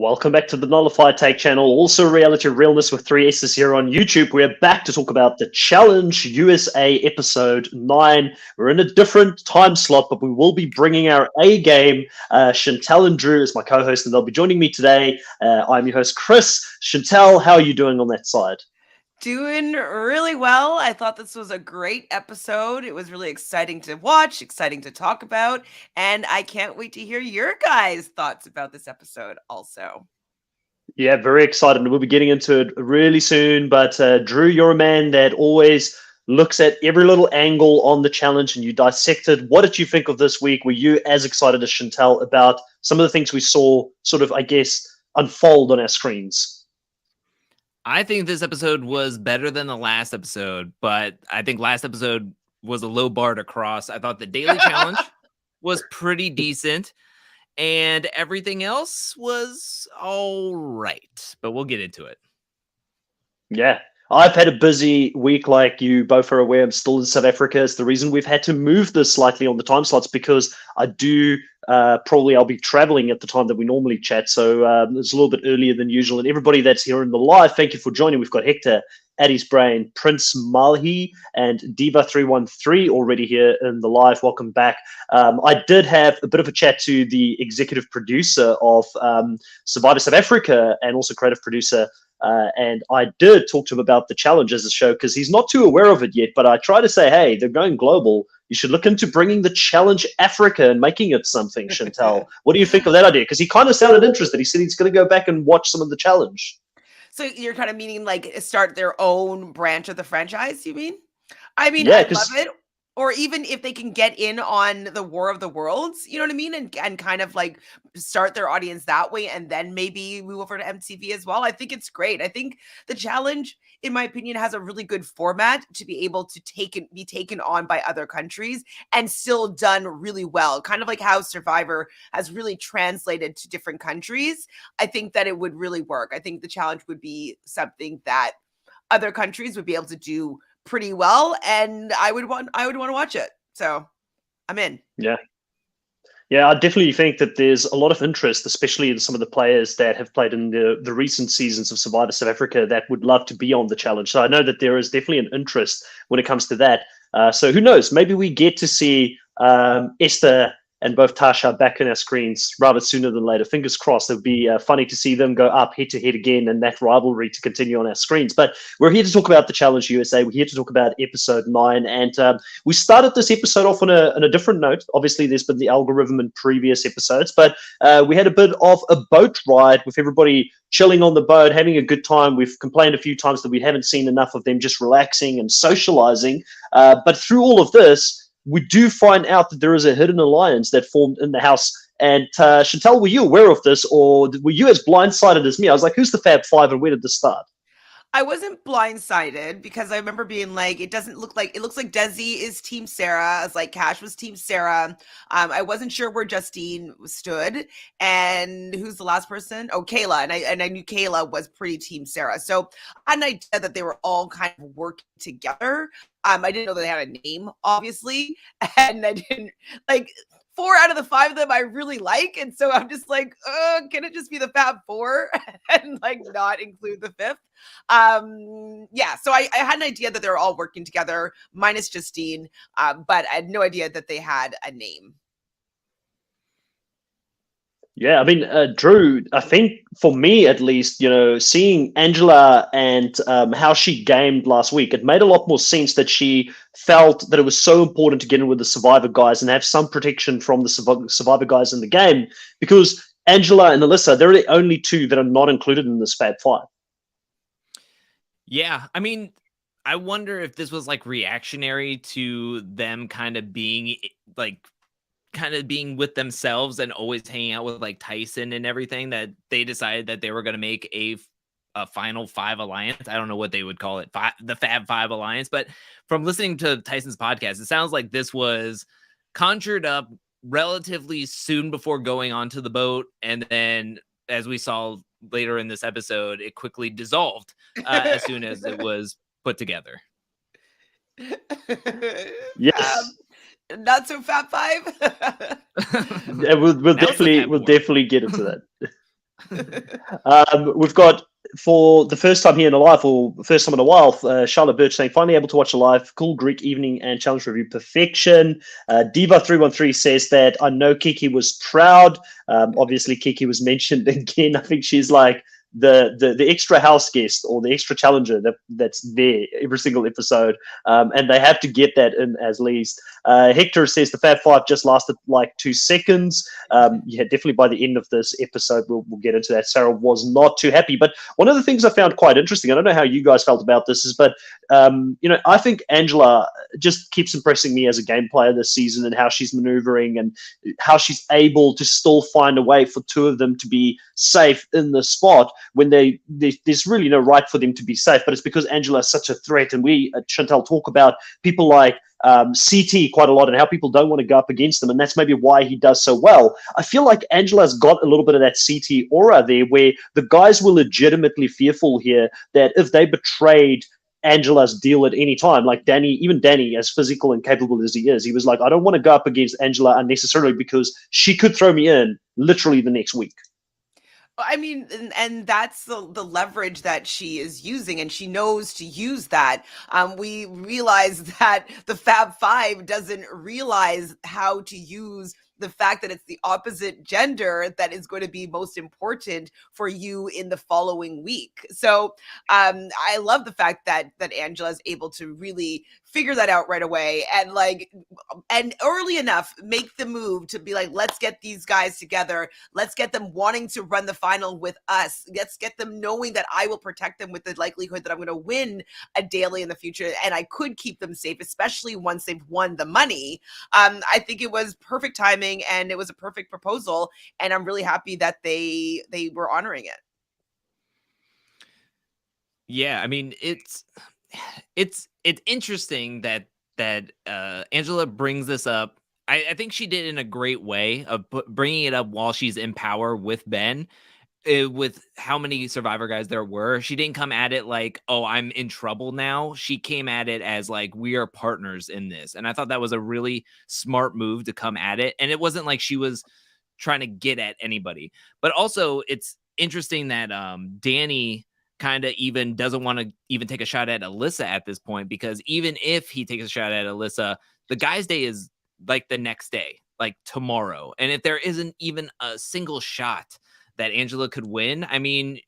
Welcome back to the Nullified Take channel, also Reality Realness with 3S's here on YouTube. We're back to talk about the Challenge USA episode 9. We're in a different time slot, but we will be bringing our A game. Chantel and Drew is my co-host, and they'll be joining me today. I'm your host, Chris. Chantel, how are you doing on that side? Doing really well. I thought this was a great episode. It was really exciting to watch, exciting to talk about, and I can't wait to hear your guys' thoughts about this episode also. Yeah, very excited. We'll be getting into it really soon, but Drew, you're a man that always looks at every little angle on the challenge and you dissected. What did you think of this week? Were you as excited as Chantel about some of the things we saw sort of, I guess, unfold on our screens? I think this episode was better than the last episode, but I think last episode was a low bar to cross. I thought the daily challenge was pretty decent, and everything else was all right, but we'll get into it. Yeah. I've had a busy week, like you both are aware. I'm still in South Africa. It's the reason we've had to move this slightly on the time slots because I do probably I'll be traveling at the time that we normally chat. So it's a little bit earlier than usual. And everybody that's here in the live, thank you for joining. We've got Hector, Addie's Brain, Prince Malhi, and Diva313 already here in the live. Welcome back. I did have a bit of a chat to the executive producer of Survivor South Africa and also creative producer. And I did talk to him about the challenge as a show because he's not too aware of it yet. But I try to say, hey, they're going global. You should look into bringing the challenge Africa and making it something, Chantel. What do you think of that idea? Because he kind of sounded interested. He said he's going to go back and watch some of the challenge. So you're kind of meaning like start their own branch of the franchise, you mean? I mean, Yeah, I love it. Or even if they can get in on the War of the Worlds, you know what I mean? And kind of like start their audience that way and then maybe move over to MTV as well. I think it's great. I think the challenge, in my opinion, has a really good format to be able to be taken on by other countries and still done really well. Kind of like how Survivor has really translated to different countries. I think that it would really work. I think the challenge would be something that other countries would be able to do pretty well, and I would want to watch it. So I'm in. Yeah, I definitely think that there's a lot of interest, especially in some of the players that have played in the recent seasons of Survivor South Africa that would love to be on the challenge. So I know that there is definitely an interest when it comes to that. So who knows? Maybe we get to see Esther and both Tasha back in our screens rather sooner than later. Fingers crossed. It would be funny to see them go up head-to-head again and that rivalry to continue on our screens. But we're here to talk about the Challenge USA. We're here to talk about episode 9. And we started this episode off on a different note. Obviously, there's been the algorithm in previous episodes. But we had a bit of a boat ride with everybody chilling on the boat, having a good time. We've complained a few times that we haven't seen enough of them just relaxing and socializing. But through all of this, we do find out that there is a hidden alliance that formed in the house. And Chantel, were you aware of this, or were you as blindsided as me? I was like, who's the Fab Five and where did this start? I wasn't blindsided because I remember being like, it looks like Desi is Team Sarah. I was like, Cash was Team Sarah. I wasn't sure where Justine stood. And who's the last person? Oh, Kayla. And I knew Kayla was pretty Team Sarah. So I had an idea that they were all kind of working together. I didn't know that they had a name, obviously. And I didn't like 4 out of the 5 of them I really like. And so I'm just like, can it just be the Fab 4 and like not include the 5th? Yeah, so I had an idea that they were all working together, minus Justine, but I had no idea that they had a name. Yeah, I mean, Drew, I think for me at least, seeing Angela and how she gamed last week, it made a lot more sense that she felt that it was so important to get in with the Survivor guys and have some protection from the Survivor guys in the game, because Angela and Alyssa, they're the only 2 that are not included in this Fab 5. Yeah, I mean, I wonder if this was like reactionary to them kind of being with themselves and always hanging out with like Tyson and everything, that they decided that they were going to make a final 5 alliance. I don't know what they would call it, the Fab 5 alliance. But from listening to Tyson's podcast, it sounds like this was conjured up relatively soon before going onto the boat. And then, as we saw later in this episode, it quickly dissolved as soon as it was put together. Yes. Not so Fab 5. Yeah, we'll definitely get into that. We've got, for the first time here in a live, or first time in a while, Charlotte Birch saying, finally able to watch a live, cool Greek evening and challenge review perfection. Diva313 says that I know Kiki was proud. Obviously, Kiki was mentioned again. I think she's like the extra house guest or the extra challenger that's there every single episode, and they have to get that in as least. Hector says the Fab Five just lasted like 2 seconds. Yeah, definitely by the end of this episode, we'll get into that. Sarah was not too happy, but one of the things I found quite interesting, I don't know how you guys felt about this, is but I think Angela just keeps impressing me as a game player this season, and how she's maneuvering and how she's able to still find a way for two of them to be safe in the spot when there's really no right for them to be safe. But it's because Angela is such a threat, and we at Chantal talk about people like CT quite a lot and how people don't want to go up against them, and that's maybe why he does so well. I feel like Angela's got a little bit of that CT aura there, where the guys were legitimately fearful here that if they betrayed Angela's deal at any time, like Danny, even Danny, as physical and capable as he is, he was like, I don't want to go up against Angela unnecessarily because she could throw me in literally the next week. I mean, and that's the leverage that she is using, and she knows to use that. We realize that the Fab Five doesn't realize how to use the fact that it's the opposite gender that is going to be most important for you in the following week. So I love the fact that Angela is able to really figure that out right away, and early enough make the move to be like, let's get these guys together. Let's get them wanting to run the final with us. Let's get them knowing that I will protect them with the likelihood that I'm going to win a daily in the future, and I could keep them safe, especially once they've won the money. I think it was perfect timing, and it was a perfect proposal, and I'm really happy that they were honoring it. Yeah, I mean, it's interesting that Angela brings this up. I think she did in a great way of bringing it up while she's in power with Ben. With how many Survivor guys there were, she didn't come at it like, oh, I'm in trouble now. She came at it as like, we are partners in this. And I thought that was a really smart move to come at it. And it wasn't like she was trying to get at anybody. But also, it's interesting that Danny kind of even doesn't want to even take a shot at Alyssa at this point, because even if he takes a shot at Alyssa, the guy's day is like the next day, like tomorrow. And if there isn't even a single shot that Angela could win, I mean,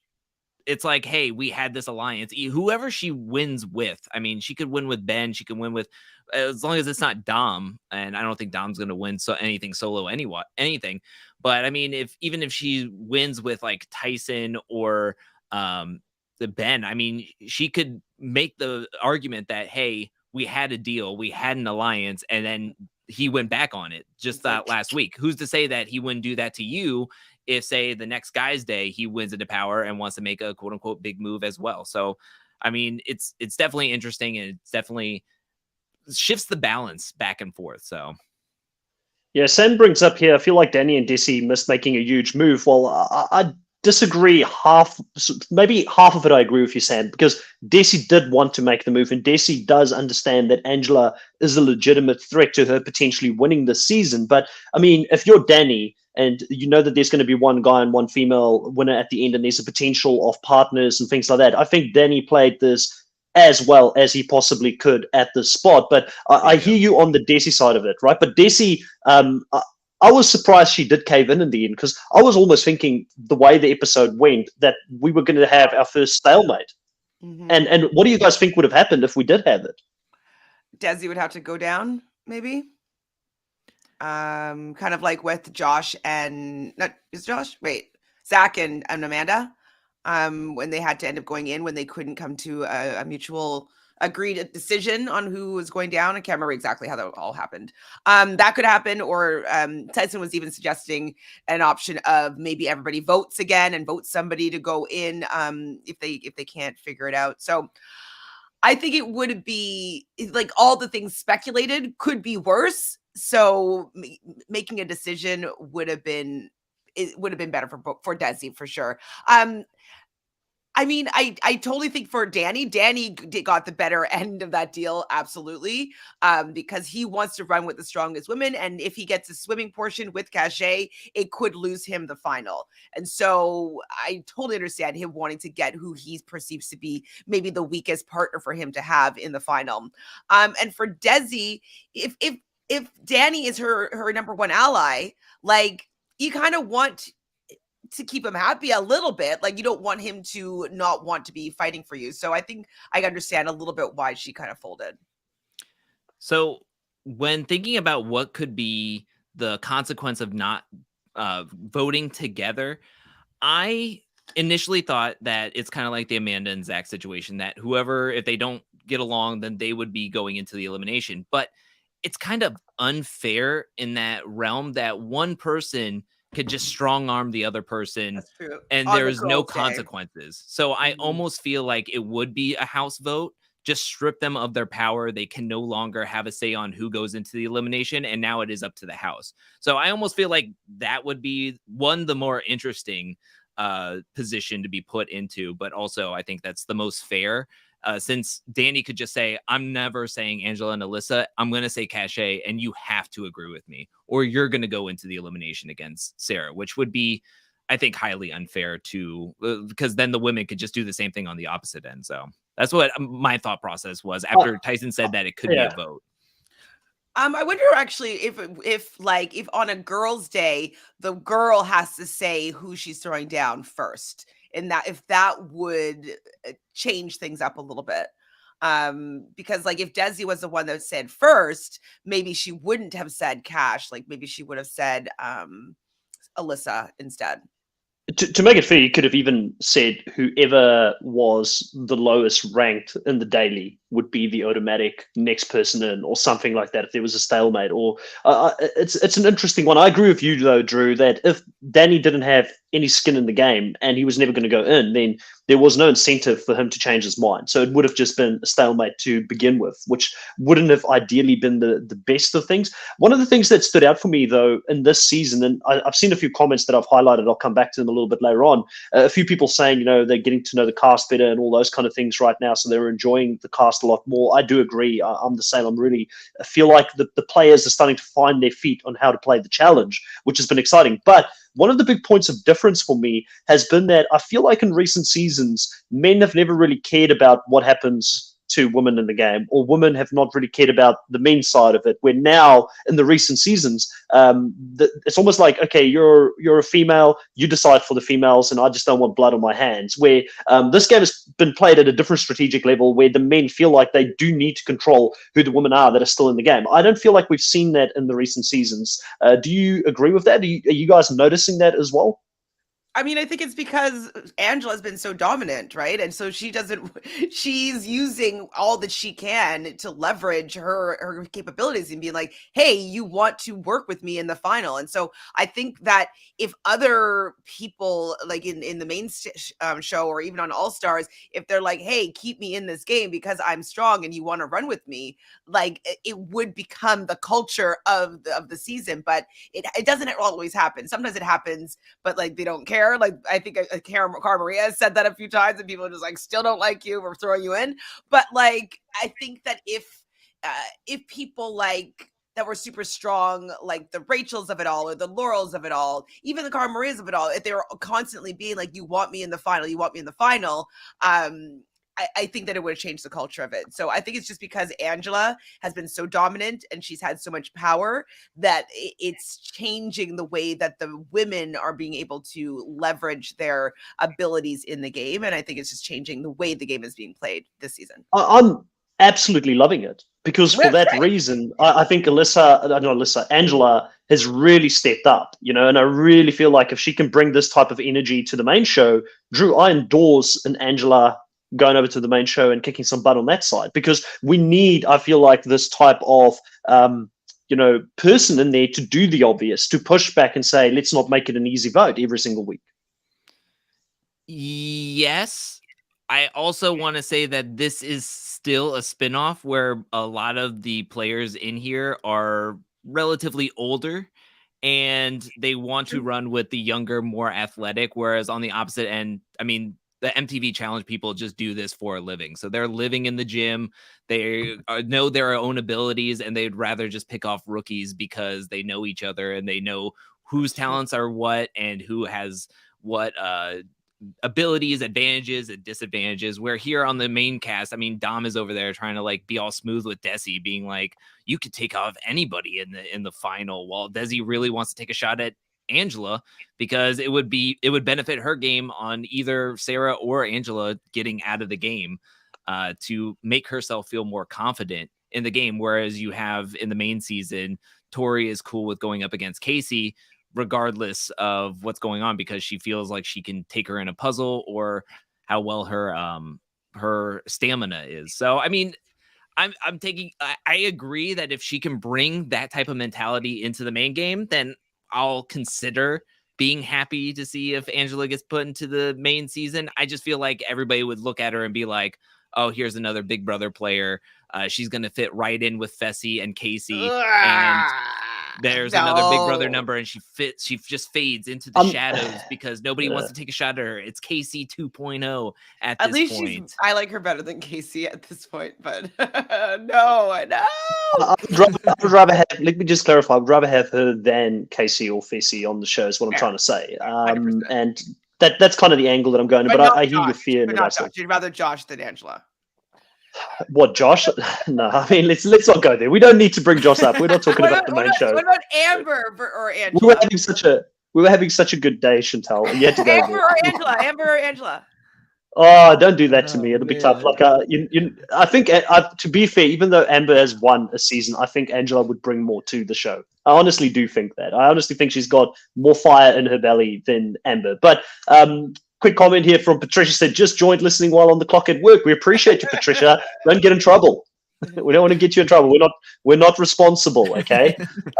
it's like, hey, we had this alliance. Whoever she wins with, I mean, she could win with Ben. She could win with, as long as it's not Dom. And I don't think Dom's going to win anything solo anything. But I mean, even if she wins with like Tyson or the Ben, I mean, she could make the argument that, hey, we had a deal, we had an alliance, and then he went back on it just that last week. Who's to say that he wouldn't do that to you if, say, the next guy's day he wins into power and wants to make a quote unquote big move as well? So, I mean, it's definitely interesting, and it's definitely shifts the balance back and forth. So, yeah, Sam brings up here, I feel like Danny and Desi missed making a huge move. Well, I disagree maybe half of it I agree with you, Sam, because Desi did want to make the move, and Desi does understand that Angela is a legitimate threat to her potentially winning this season. But I mean, if you're Danny and you know that there's going to be one guy and one female winner at the end, and there's a potential of partners and things like that, I think Danny played this as well as he possibly could at the spot. But I hear you on the Desi side of it, right? But Desi, I was surprised she did cave in the end, because I was almost thinking the way the episode went that we were going to have our first stalemate. Mm-hmm. And what do you guys think would have happened if we did have it? Desi would have to go down, maybe. Kind of like with Josh and Zach and Amanda. When they had to end up going in, when they couldn't come to a mutual agreed decision on who was going down. I can't remember exactly how that all happened. That could happen, or Tyson was even suggesting an option of maybe everybody votes again and votes somebody to go in if they can't figure it out. So I think it would be like all the things speculated could be worse. So making a decision would have been better for Desi for sure. I mean, I totally think for Danny got the better end of that deal, absolutely, because he wants to run with the strongest women, and if he gets a swimming portion with Cachet, it could lose him the final. And so I totally understand him wanting to get who he perceives to be maybe the weakest partner for him to have in the final. And for Desi, if Danny is her number one ally, like you kind of want to keep him happy a little bit. Like you don't want him to not want to be fighting for you. So I think I understand a little bit why she kind of folded. So when thinking about what could be the consequence of not voting together, I initially thought that it's kind of like the Amanda and Zach situation, that whoever, if they don't get along, then they would be going into the elimination. But it's kind of unfair in that realm that one person could just strong arm the other person. That's true. And On there's the no girls' day. consequences. So I almost feel like it would be a house vote. Just strip them of their power. They can no longer have a say on who goes into the elimination. And now it is up to the house. So I almost feel like that would be the more interesting position to be put into. But also I think that's the most fair. Since Danny could just say, I'm never saying Angela and Alyssa, I'm going to say Cachet, and you have to agree with me, or you're going to go into the elimination against Sarah, which would be, I think, highly unfair because then the women could just do the same thing on the opposite end. So that's what my thought process was after Tyson said that it could be a vote. I wonder actually if on a girl's day, the girl has to say who she's throwing down first, and that if that would change things up a little bit. Because like if Desi was the one that said first, maybe she wouldn't have said Cash. Like maybe she would have said Alyssa instead. To make it fair, you could have even said whoever was the lowest ranked in the daily would be the automatic next person in, or something like that, if there was a stalemate. Or it's an interesting one. I agree with you though, Drew, that if Danny didn't have any skin in the game and he was never going to go in, then there was no incentive for him to change his mind. So it would have just been a stalemate to begin with, which wouldn't have ideally been the best of things. One of the things that stood out for me, though, in this season, and I've seen a few comments that I've highlighted, I'll come back to them a little bit later on, a few people saying, they're getting to know the cast better and all those kind of things right now, so they're enjoying the cast a lot more. I do agree. I'm the same. I feel like the players are starting to find their feet on how to play the challenge, which has been exciting. But one of the big points of difference for me has been that I feel like in recent seasons, men have never really cared about what happens to women in the game, or women have not really cared about the men's side of it, where now in the recent seasons, it's almost like, okay, you're a female, you decide for the females, and I just don't want blood on my hands, where this game has been played at a different strategic level, where the men feel like they do need to control who the women are that are still in the game. I don't feel like we've seen that in the recent seasons. Do you agree with that? Are you guys noticing that as well? I mean, I think it's because Angela's been so dominant, right? And so she's using all that she can to leverage her capabilities and being like, hey, you want to work with me in the final. And so I think that if other people like in the main show or even on All Stars, if they're like, hey, keep me in this game because I'm strong and you want to run with me, like it would become the culture of the season. But it doesn't always happen. Sometimes it happens, but like they don't care. Like I think Cara Maria has said that a few times, and people are just like, still don't like you, we're throwing you in. But like I think that if people like that were super strong, like the Rachels of it all, or the Laurels of it all, even the Cara Marias of it all, if they were constantly being like, you want me in the final, you want me in the final, I think that it would have changed the culture of it. So I think it's just because Angela has been so dominant and she's had so much power that it's changing the way that the women are being able to leverage their abilities in the game. And I think it's just changing the way the game is being played this season. I'm absolutely loving it, because for that reason, I think Angela has really stepped up, and I really feel like if she can bring this type of energy to the main show, Drew, I endorse an Angela going over to the main show and kicking some butt on that side, because we need, I feel like, this type of person in there to do the obvious, to push back and say, let's not make it an easy vote every single week. Yes. I also want to say that this is still a spinoff where a lot of the players in here are relatively older and they want to run with the younger, more athletic, whereas on the opposite end, I mean, the MTV Challenge people just do this for a living. So they're living in the gym. They know their own abilities, and they'd rather just pick off rookies because they know each other and they know whose talents are what and who has what abilities, advantages, and disadvantages. Where here on the main cast, I mean, Dom is over there trying to like be all smooth with Desi, being like, you could take off anybody in the final, while Desi really wants to take a shot at Angela because it would benefit her game on either Sarah or Angela getting out of the game to make herself feel more confident in the game. Whereas you have in the main season, Tori is cool with going up against Casey regardless of what's going on because she feels like she can take her in a puzzle or how well her stamina is. So I mean, I agree that if she can bring that type of mentality into the main game, then I'll consider being happy to see if Angela gets put into the main season. I just feel like everybody would look at her and be like, oh, here's another Big Brother player. She's going to fit right in with Fessy and Casey. And there's another Big Brother number, and she just fades into the shadows because nobody wants to take a shot at her. It's Casey 2.0 at this point. I like her better than Casey at this point, but no. I would rather have, let me just clarify, I would rather have her than Casey or Fessy on the show is what I'm trying to say. And that's kind of the angle that I'm going to, but I hear your fear. You'd rather Josh than Angela. What, Josh? No, I mean, let's not go there. We don't need to bring Josh up. We're not talking about the main show. What about Amber or Angela? We were having such a good day, Chantal. You had to go Amber or Angela. Oh, don't do that to me. It'll be tough. Like, I think, to be fair, even though Amber has won a season, I think Angela would bring more to the show. I honestly do think that. I honestly think she's got more fire in her belly than Amber. But quick comment here from Patricia said, just joined listening while on the clock at work. We appreciate you, Patricia. Don't get in trouble. We don't want to get you in trouble. We're not responsible, okay?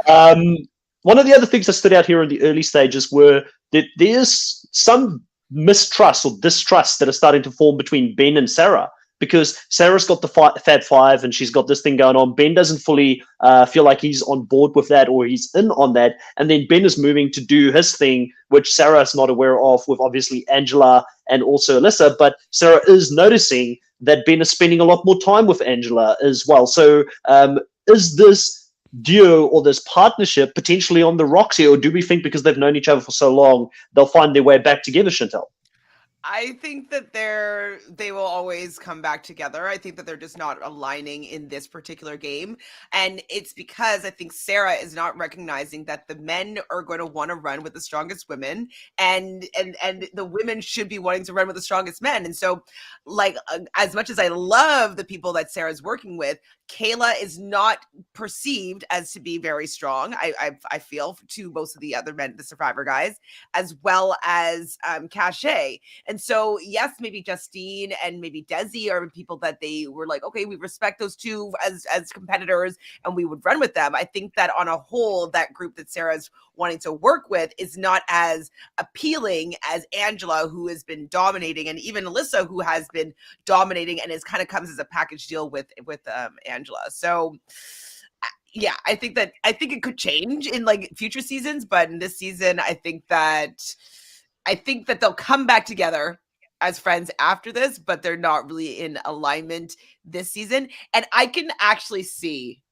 One of the other things that stood out here in the early stages were that there's some mistrust or distrust that are starting to form between Ben and Sarah, because Sarah's got the Fab Five and she's got this thing going on. Ben doesn't fully feel like he's on board with that or he's in on that. And then Ben is moving to do his thing, which Sarah is not aware of, with obviously Angela and also Alyssa. But Sarah is noticing that Ben is spending a lot more time with Angela as well. So is this duo or this partnership potentially on the rocks here, or do we think because they've known each other for so long they'll find their way back together, Chantal? I think that they will always come back together. I think that they're just not aligning in this particular game. And it's because I think Sarah is not recognizing that the men are going to want to run with the strongest women, and the women should be wanting to run with the strongest men. And so, like, as much as I love the people that Sarah's working with, Kayla is not perceived as to be very strong. I feel to most of the other men, the Survivor guys, as well as Cachet. And so, yes, maybe Justine and maybe Desi are people that they were like, okay, we respect those two as competitors and we would run with them. I think that on a whole, that group that Sarah's wanting to work with is not as appealing as Angela, who has been dominating, and even Alyssa, who has been dominating and is kind of comes as a package deal with Angela. So yeah, I think it could change in like future seasons, but in this season, I think that they'll come back together as friends after this, but they're not really in alignment this season. And I can actually see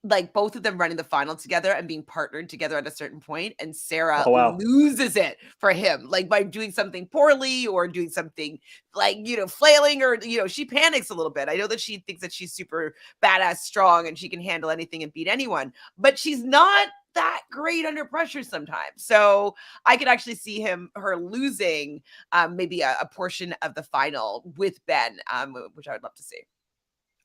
like both of them running the final together and being partnered together at a certain point, and Sarah loses it for him, like by doing something poorly or doing something like, flailing, or, she panics a little bit. I know that she thinks that she's super badass strong and she can handle anything and beat anyone, but she's not that great under pressure sometimes. So I could actually see her losing maybe a portion of the final with Ben, which I would love to see.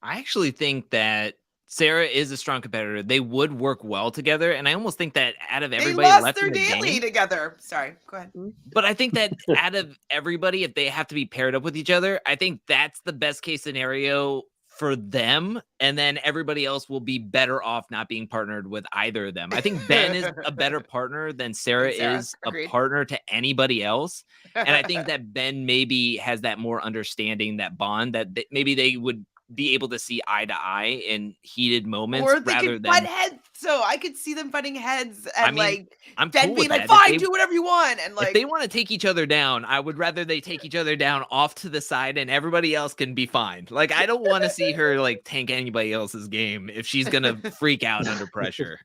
I actually think that Sarah is a strong competitor. They would work well together, and I almost think that out of everybody left in the game together. Sorry, go ahead. But I think that out of everybody, if they have to be paired up with each other, I think that's the best case scenario for them, and then everybody else will be better off not being partnered with either of them. I think Ben is a better partner than Sarah is a partner to anybody else, and I think that Ben maybe has that more understanding, that bond, that maybe they would be able to see eye to eye in heated moments Or they rather could than butt heads. So I could see them butting heads and I mean, like I'm Ben cool being with like, that. If fine, they do whatever you want. And if like, they want to take each other down, I would rather they take each other down off to the side and everybody else can be fine. Like, I don't want to see her like tank anybody else's game if she's gonna freak out under pressure.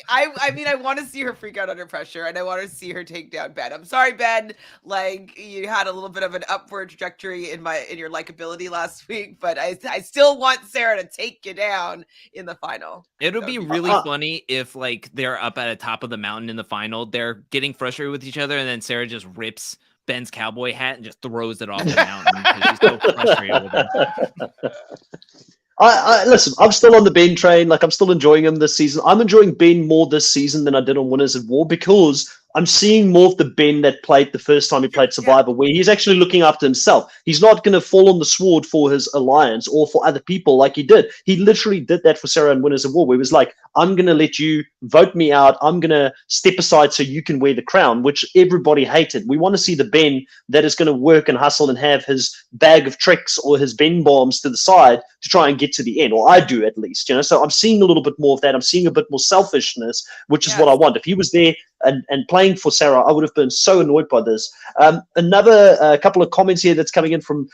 I mean, I want to see her freak out under pressure, and I want to see her take down Ben. I'm sorry, Ben. Like, you had a little bit of an upward trajectory in your likability last week, but I still want Sarah to take you down in the final. It would That be would really fun. funny if like they're up at the top of the mountain in the final, they're getting frustrated with each other, and then Sarah just rips Ben's cowboy hat and just throws it off the mountain because she's so frustrated with him. I listen, I'm still on the Ben train. Like, I'm still enjoying him this season. I'm enjoying Ben more this season than I did on Winners at War because I'm seeing more of the Ben that played the first time he played Survivor, where he's actually looking after himself. He's not going to fall on the sword for his alliance or for other people like he did. He literally did that for Sarah and Winners of War, where he was like, I'm going to let you vote me out. I'm going to step aside so you can wear the crown, which everybody hated. We want to see the Ben that is going to work and hustle and have his bag of tricks or his Ben bombs to the side to try and get to the end, or I do at least, you know. So I'm seeing a little bit more of that. I'm seeing a bit more selfishness, which is what I want. If he was there and playing for Sarah, I would have been so annoyed by this. Another couple of comments here that's coming in from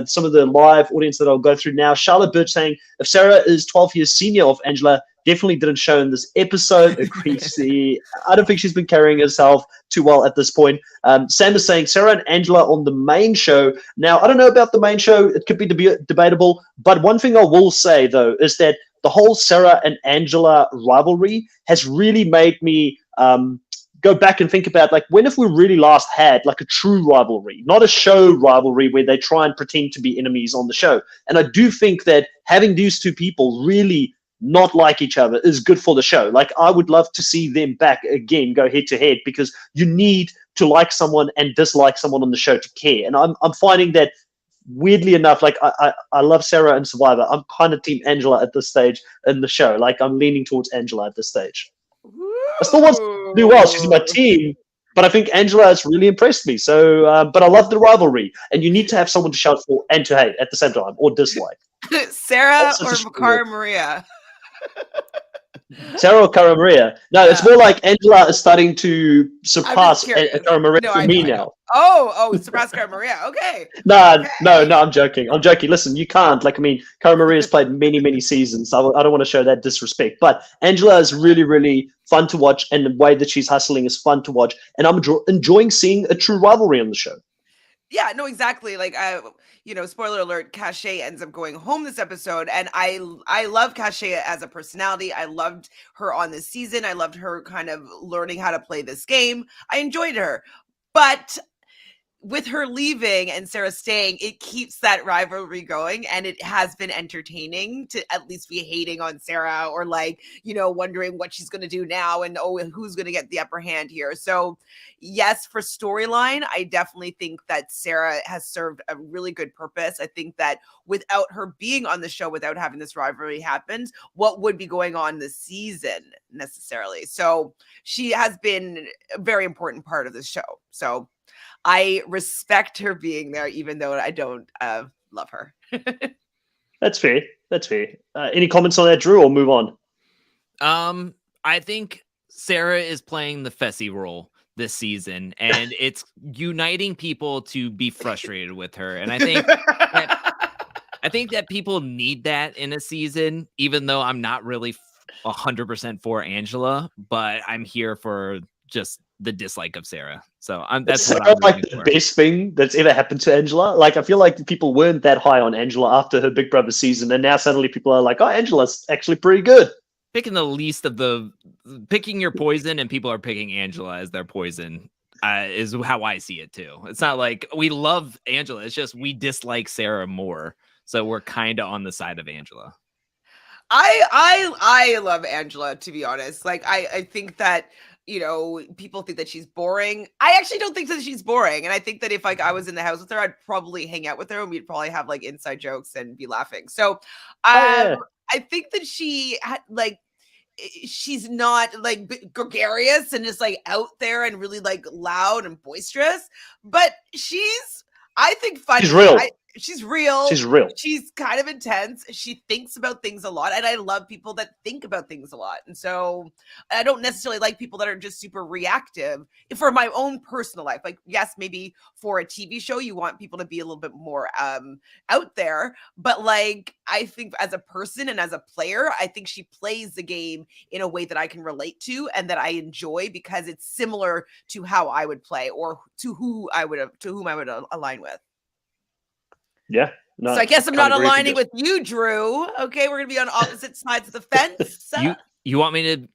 some of the live audience that I'll go through now. Charlotte Birch saying, if Sarah is 12 years senior of Angela, definitely didn't show in this episode. Agrees. I don't think she's been carrying herself too well at this point. Sam is saying Sarah and Angela on the main show. Now, I don't know about the main show. It could be debatable. But one thing I will say, though, is that the whole Sarah and Angela rivalry has really made me go back and think about, like, when have we really last had like a true rivalry, not a show rivalry where they try and pretend to be enemies on the show. And I do think that having these two people really not like each other is good for the show. Like, I would love to see them back again, go head to head, because you need to like someone and dislike someone on the show to care. And I'm finding that, weirdly enough, like, I love Sarah and Survivor. I'm kind of team Angela at this stage in the show. Like, I'm leaning towards Angela at this stage. I still want to do well. She's my team, but I think Angela has really impressed me. So, but I love the rivalry, and you need to have someone to shout for and to hate at the same time, or dislike. Sarah or Cara Maria? Sarah or Cara Maria? No, it's more like Angela is starting to surpass Cara Maria for me now. Oh, surpass Cara Maria. Okay. No, I'm joking. Listen, you can't. Like, I mean, Cara Maria's played many, many seasons. I don't want to show that disrespect. But Angela is really, really fun to watch, and the way that she's hustling is fun to watch. And I'm enjoying seeing a true rivalry on the show. Yeah, no, exactly. Like, spoiler alert, Cachet ends up going home this episode, and I love Cachet as a personality. I loved her on this season. I loved her kind of learning how to play this game. I enjoyed her. But with her leaving and Sarah staying, it keeps that rivalry going, and it has been entertaining to at least be hating on Sarah, or like, wondering what she's going to do now, and who's going to get the upper hand here. So yes, for storyline, I definitely think that Sarah has served a really good purpose. I think that without her being on the show, without having this rivalry happen, what would be going on this season necessarily? So she has been a very important part of the show. So I respect her being there, even though I don't love her. That's fair. Any comments on that, Drew, or move on? I think Sarah is playing the Fessy role this season, and it's uniting people to be frustrated with her. And I think that people need that in a season, even though I'm not really 100% for Angela, but I'm here for just the dislike of Sarah. So that's what I'm like the best thing that's ever happened to Angela. Like, I feel like people weren't that high on Angela after her Big Brother season, and now suddenly people are like, oh, Angela's actually pretty good. Picking your poison, and people are picking Angela as their poison is how I see it too. It's not like we love Angela. It's just we dislike Sarah more. So we're kind of on the side of Angela. I love Angela, to be honest. Like, I think that, people think that she's boring. I actually don't think that she's boring. And I think that if I was in the house with her, I'd probably hang out with her, and we'd probably have like inside jokes and be laughing. So I think that she's not like gregarious and just like out there and really like loud and boisterous, but I think funny. She's real. She's real. She's real. She's kind of intense. She thinks about things a lot. And I love people that think about things a lot. And so I don't necessarily like people that are just super reactive for my own personal life. Like, yes, maybe for a TV show, you want people to be a little bit more out there. But like, I think as a person and as a player, I think she plays the game in a way that I can relate to and that I enjoy because it's similar to how I would play or to whom I would align with. Yeah. No, so I guess I'm not aligning with you, Drew. Okay, we're gonna be on opposite sides of the fence. You want me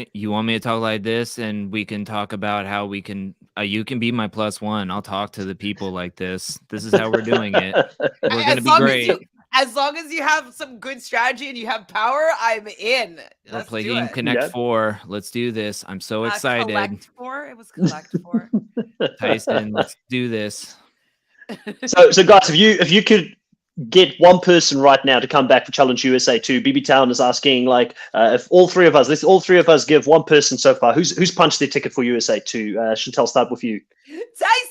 to talk like this, and we can talk about how we can. You can be my +1. I'll talk to the people like this. This is how we're doing it. We're gonna be great. As long as you have some good strategy and you have power, I'm in. We're playing Connect 4. Let's do this. I'm so excited. Collect 4. It was Collect 4. Tyson, let's do this. So guys, if you could get one person right now to come back for Challenge USA 2, BB Town is asking like if let's all three of us give one person so far who's punched their ticket for USA 2. Chantel, start with you. Tyson.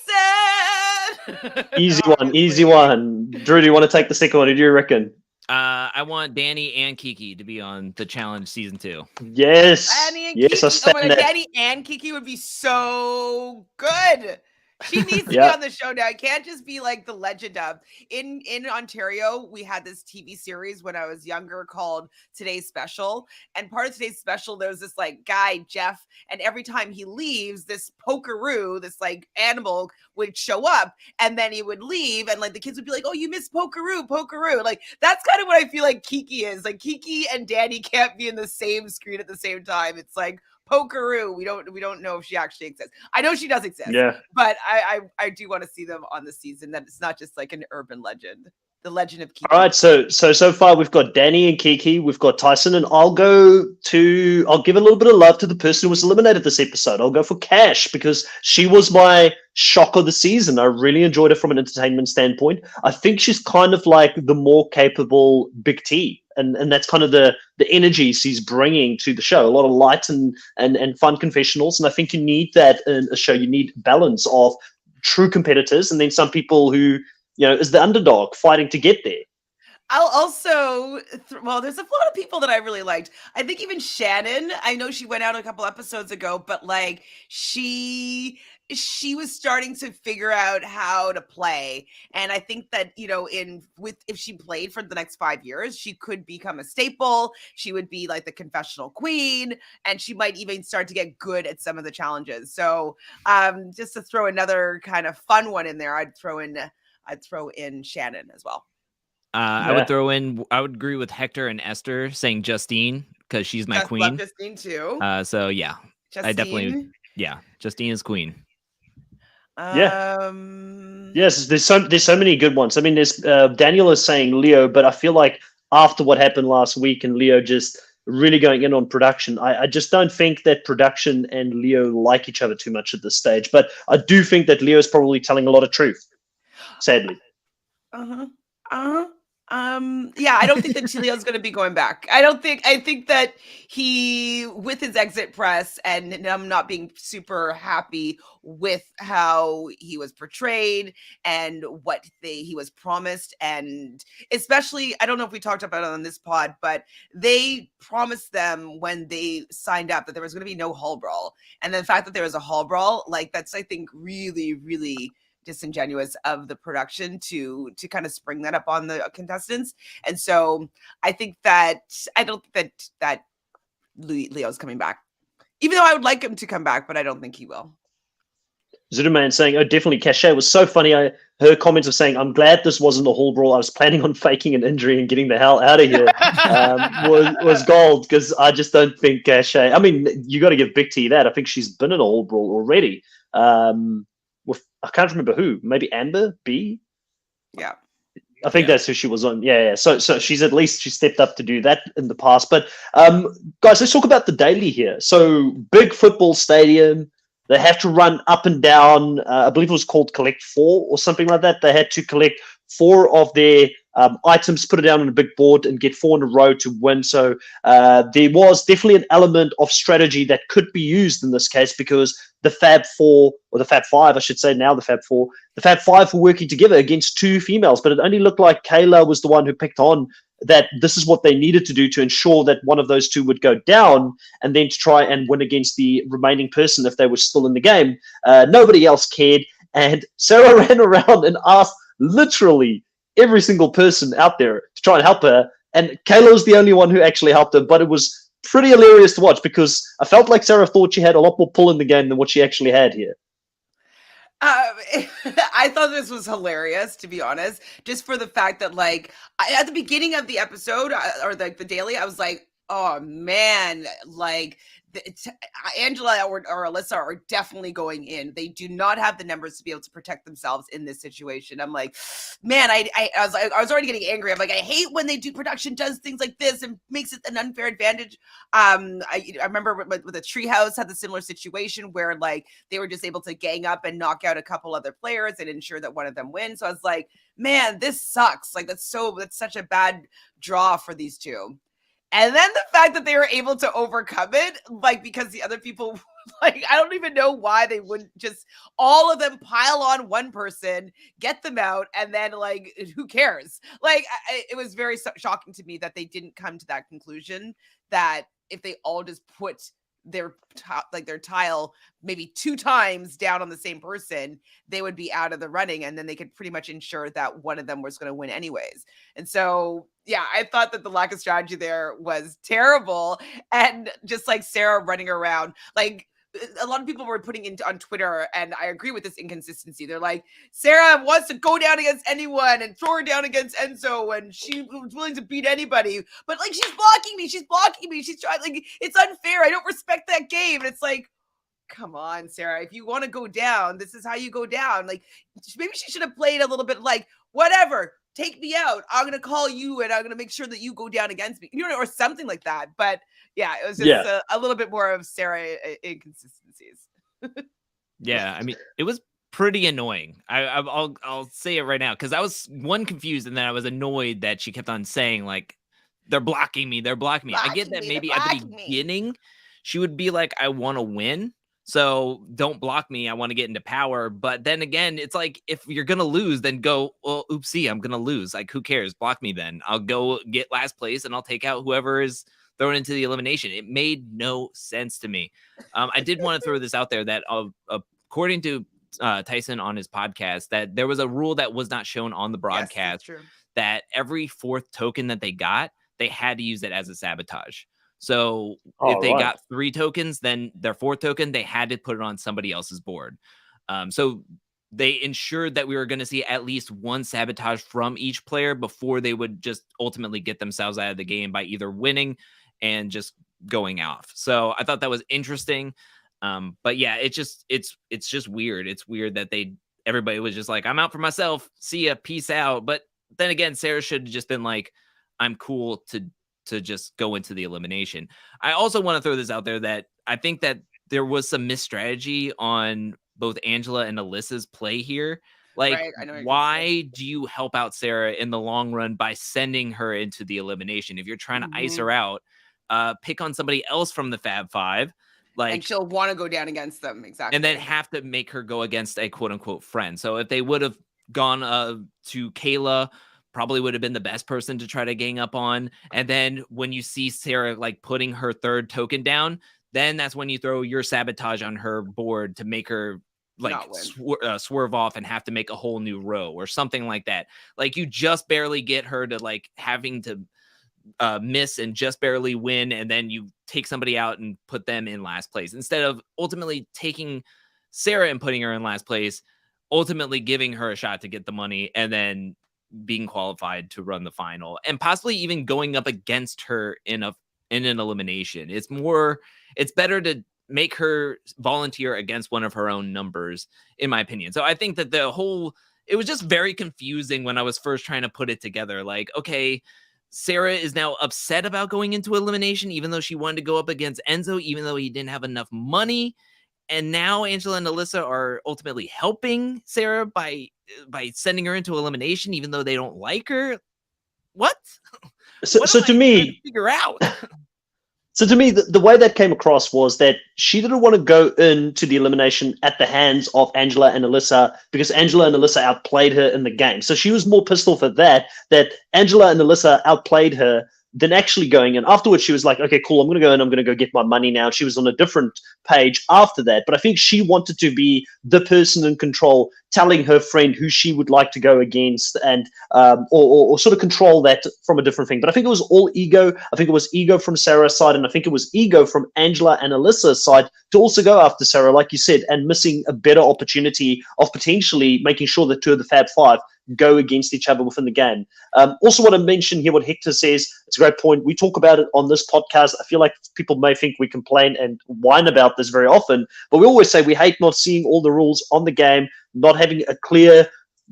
Easy one. Drew, do you want to take the second one? Who do you reckon? I want Danny and Kiki to be on the challenge season 2. Yes. Danny and yes, Kiki. I stand that. Danny and Kiki would be so good. She needs to be on the show now. It can't just be like the legend of. In Ontario, we had this TV series when I was younger called Today's Special. And part of Today's Special, there was this like guy, Jeff, and every time he leaves, this pokeroo, this like animal would show up and then he would leave and like the kids would be like, oh, you missed pokeroo. Like that's kind of what I feel like Kiki is. Like Kiki and Danny can't be in the same screen at the same time. It's like pokeroo. We don't know if she actually exists. I know she does exist. Yeah. But I do want to see them on the season. That it's not just like an urban legend. The legend of Kiki. All right, so far we've got Danny and Kiki, we've got Tyson, and I'll give a little bit of love to the person who was eliminated this episode. I'll go for Cash because she was my shock of the season. I really enjoyed her from an entertainment standpoint. I think she's kind of like the more capable Big T. And that's kind of the energy she's bringing to the show. A lot of light and fun confessionals. And I think you need that in a show. You need balance of true competitors and then some people who, is the underdog fighting to get there. I'll also, there's a lot of people that I really liked. I think even Shannon, I know she went out a couple episodes ago, but like she was starting to figure out how to play. And I think that, if she played for the next 5 years, she could become a staple. She would be like the confessional queen, and she might even start to get good at some of the challenges. So just to throw another kind of fun one in there, I'd throw in Shannon as well. I would agree with Hector and Esther saying Justine because she's my queen. Love Justine too. So yeah, Justine? Justine is queen. Yes, there's so many good ones. I mean, there's Daniel is saying Leo, but I feel like after what happened last week and Leo just really going in on production, I just don't think that production and Leo like each other too much at this stage. But I do think that Leo is probably telling a lot of truth, sadly. I don't think that Leo's going to be going back. I think that he, with his exit press and I'm not being super happy with how he was portrayed and what he was promised. And especially, I don't know if we talked about it on this pod, but they promised them when they signed up that there was going to be no hall brawl. And the fact that there was a hall brawl, like that's, I think, really, really disingenuous of the production to kind of spring that up on the contestants. And so I don't think that Leo's coming back, even though I would like him to come back, but I don't think he will. Zuderman saying, oh, definitely. Cachet was so funny. Her comments of saying, I'm glad this wasn't a hall brawl. I was planning on faking an injury and getting the hell out of here was gold, because I just don't think Cachet, I mean, you got to give Big T that. I think she's been in a hall brawl already. I can't remember who. Maybe Amber B. Yeah, I think that's who she was on. Yeah. So she stepped up to do that in the past. But guys, let's talk about the daily here. So big football stadium. They have to run up and down. I believe it was called Collect 4 or something like that. They had to collect 4 of their items, put it down on a big board, and get 4 in a row to win. So there was definitely an element of strategy that could be used in this case, because the Fab Four, or the Fab Five, I should say now, the Fab Four, the Fab Five were working together against 2 females, but it only looked like Kayla was the one who picked on that this is what they needed to do to ensure that one of those 2 would go down, and then to try and win against the remaining person if they were still in the game. Nobody else cared, and Sarah ran around and asked literally every single person out there to try and help her, and Kayla was the only one who actually helped her, but it was pretty hilarious to watch because I felt like Sarah thought she had a lot more pull in the game than what she actually had here. I thought this was hilarious, to be honest, just for the fact that, like, at the beginning of the episode, or like the daily, I was like, oh man, like Angela or Alyssa are definitely going in. They do not have the numbers to be able to protect themselves in this situation. I'm like, man, I was already getting angry. I'm like, I hate when they do production does things like this and makes it an unfair advantage. I remember with the Treehouse had the similar situation where, like, they were just able to gang up and knock out a couple other players and ensure that one of them wins. So I was like, man, this sucks. Like, that's such a bad draw for these 2. And then the fact that they were able to overcome it, like, because the other people, like, I don't even know why they wouldn't just all of them pile on one person, get them out, and then, like, who cares? Like, it was very shocking to me that they didn't come to that conclusion, that if they all just put their tile maybe 2 times down on the same person, they would be out of the running, and then they could pretty much ensure that one of them was going to win anyways. And so, yeah, I thought that the lack of strategy there was terrible. And just like Sarah running around, like, a lot of people were putting into on Twitter, and I agree with this inconsistency. They're like, Sarah wants to go down against anyone and throw her down against Enzo, and she was willing to beat anybody, but, like, she's blocking me, she's trying, like, it's unfair, I don't respect that game. And it's like, come on, Sarah, if you want to go down, this is how you go down. Like, maybe she should have played a little bit like, whatever, take me out, I'm gonna call you and I'm gonna make sure that you go down against me, or something like that. But yeah, it was just a little bit more of Sarah inconsistencies. Yeah, I mean, it was pretty annoying. I'll say it right now, because I was confused, and then I was annoyed that she kept on saying, like, they're blocking me. I get that maybe at the beginning she would be like, I want to win, so don't block me, I want to get into power. But then again, it's like, if you're gonna lose, then go, well, oopsie, I'm gonna lose. Like, who cares? Block me then. I'll go get last place and I'll take out whoever is thrown into the elimination. It made no sense to me. I did want to throw this out there that according to Tyson on his podcast, that there was a rule that was not shown on the broadcast, that every 4th token that they got, they had to use it as a sabotage. So if they got 3 tokens, then their 4th token, they had to put it on somebody else's board. So they ensured that we were going to see at least 1 sabotage from each player before they would just ultimately get themselves out of the game by either winning and just going off. So I thought that was interesting. But yeah, it's just weird. It's weird that everybody was just like, I'm out for myself. See ya. Peace out. But then again, Sarah should have just been like, I'm cool to just go into the elimination. I also want to throw this out there that I think that there was some misstrategy on both Angela and Alyssa's play here. Like, why do you help out Sarah in the long run by sending her into the elimination? If you're trying to ice her out, pick on somebody else from the Fab Five. Like, and she'll want to go down against them. Exactly. And then have to make her go against a quote unquote friend. So if they would have gone to Kayla, probably would have been the best person to try to gang up on. And then when you see Sarah, like, putting her 3rd token down, then that's when you throw your sabotage on her board to make her, like, swerve off and have to make a whole new row or something like that. Like, you just barely get her to, like, having to miss and just barely win, and then you take somebody out and put them in last place, instead of ultimately taking Sarah and putting her in last place, ultimately giving her a shot to get the money, and then being qualified to run the final, and possibly even going up against her in an elimination. It's better to make her volunteer against one of her own numbers, in my opinion. So I think that it was just very confusing when I was first trying to put it together. Like, okay, Sarah is now upset about going into elimination, even though she wanted to go up against Enzo, even though he didn't have enough money. And now Angela and Alyssa are ultimately helping Sarah by sending her into elimination, even though they don't like her. what? So, What so am to I me, trying to figure out? So to me, the way that came across was that she didn't want to go into the elimination at the hands of Angela and Alyssa because Angela and Alyssa outplayed her in the game. So she was more pissed off at that Angela and Alyssa outplayed her than actually going in. Afterwards, she was like, okay, cool, I'm going to go in, I'm going to go get my money now. She was on a different page after that. But I think she wanted to be the person in control, telling her friend who she would like to go against and or sort of control that from a different thing. But I think it was all ego. I think it was ego from Sarah's side, and I think it was ego from Angela and Alyssa's side to also go after Sarah, like you said, and missing a better opportunity of potentially making sure that two of the Fab Five go against each other within the game. Also, what I mentioned here, what Hector says, it's a great point. We talk about it on this podcast. I feel like people may think we complain and whine about this very often, but we always say we hate not seeing all the rules on the game, not having a clear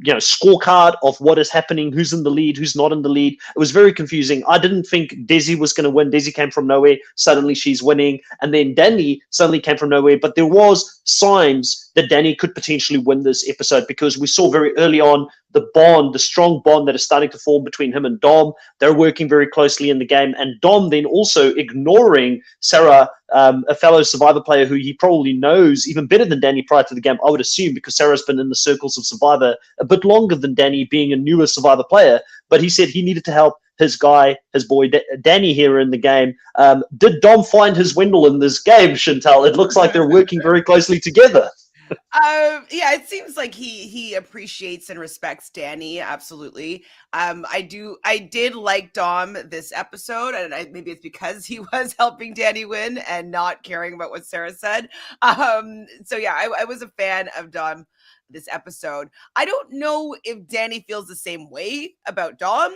scorecard of what is happening, who's in the lead, who's not in the lead. It was very confusing. I didn't think Desi was going to win. Desi came from nowhere. Suddenly she's winning. And then Danny suddenly came from nowhere. But there was signs that Danny could potentially win this episode because we saw very early on the strong bond that is starting to form between him and Dom. They're working very closely in the game. And Dom then also ignoring Sarah, a fellow Survivor player who he probably knows even better than Danny prior to the game, I would assume, because Sarah's been in the circles of Survivor a bit longer than Danny, being a newer Survivor player. But he said he needed to help his boy Danny here in the game. Did Dom find his Wendell in this game, Chantal? It looks like they're working very closely together. Yeah, it seems like he appreciates and respects Danny. Absolutely. I did like Dom this episode, and maybe it's because he was helping Danny win and not caring about what Sarah said. So yeah, I was a fan of Dom this episode. I don't know if Danny feels the same way about Dom.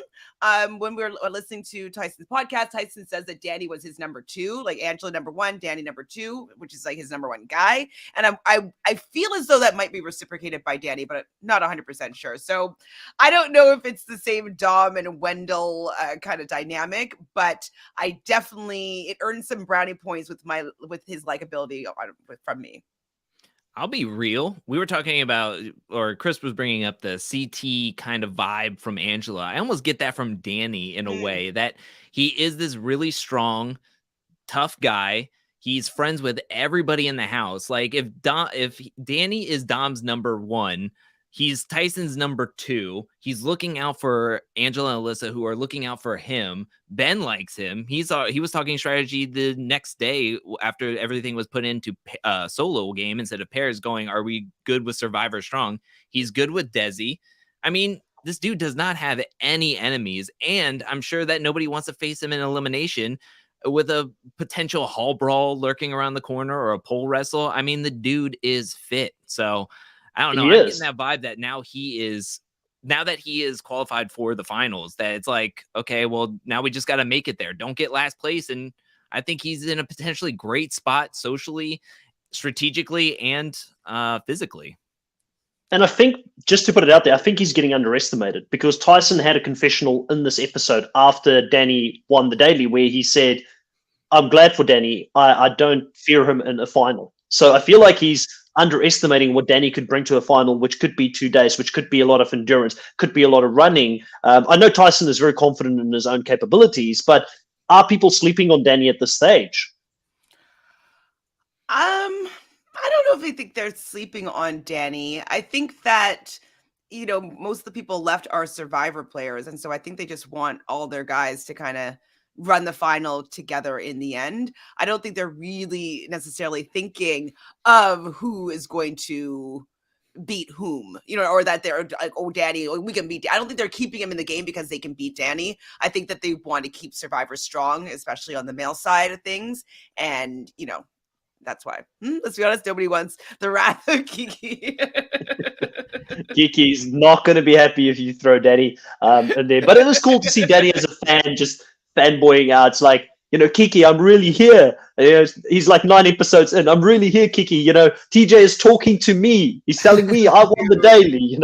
When we were listening to Tyson's podcast, Tyson says that Danny was his number 2, like Angela number 1, Danny number 2, which is like his number 1 guy. And I feel as though that might be reciprocated by Danny, but I'm not 100% sure. So I don't know if it's the same Dom and Wendell kind of dynamic, but I definitely, it earned some brownie points with his likability from me. I'll be real. We were talking about, or Chris was bringing up the CT kind of vibe from Angela. I almost get that from Danny in a way, that he is this really strong, tough guy. He's friends with everybody in the house. Like if Danny is Dom's number 1, he's Tyson's number 2. He's looking out for Angela and Alyssa, who are looking out for him. Ben likes him. He was talking strategy the next day after everything was put into solo game instead of pairs, going, are we good with Survivor Strong? He's good with Desi. I mean, this dude does not have any enemies, and I'm sure that nobody wants to face him in elimination with a potential hall brawl lurking around the corner or a pole wrestle. I mean, the dude is fit. So I don't know. I'm getting that vibe that now that he is qualified for the finals, that it's like, okay, well, now we just got to make it there. Don't get last place. And I think he's in a potentially great spot socially, strategically, and physically. And I think, just to put it out there, I think he's getting underestimated because Tyson had a confessional in this episode after Danny won the daily where he said, I'm glad for Danny. I don't fear him in a final. So I feel like he's underestimating what Danny could bring to a final, which could be 2 days, which could be a lot of endurance, could be a lot of running. I know Tyson is very confident in his own capabilities, but are people sleeping on Danny at this stage? I don't know if I think they're sleeping on Danny. I think that, most of the people left are Survivor players. And so I think they just want all their guys to kind of run the final together in the end. I don't think they're really necessarily thinking of who is going to beat whom, or that they're like, oh, Danny, we can beat. I don't think they're keeping him in the game because they can beat Danny. I think that they want to keep Survivor strong, especially on the male side of things. And, that's why. Let's be honest, nobody wants the wrath of Kiki. Kiki's not going to be happy if you throw Danny in there. But it is cool to see Danny as a fan just fanboying out. It's like, Kiki, I'm really here. He's like 9 episodes in. I'm really here, Kiki. TJ is talking to me. He's telling me I won the daily.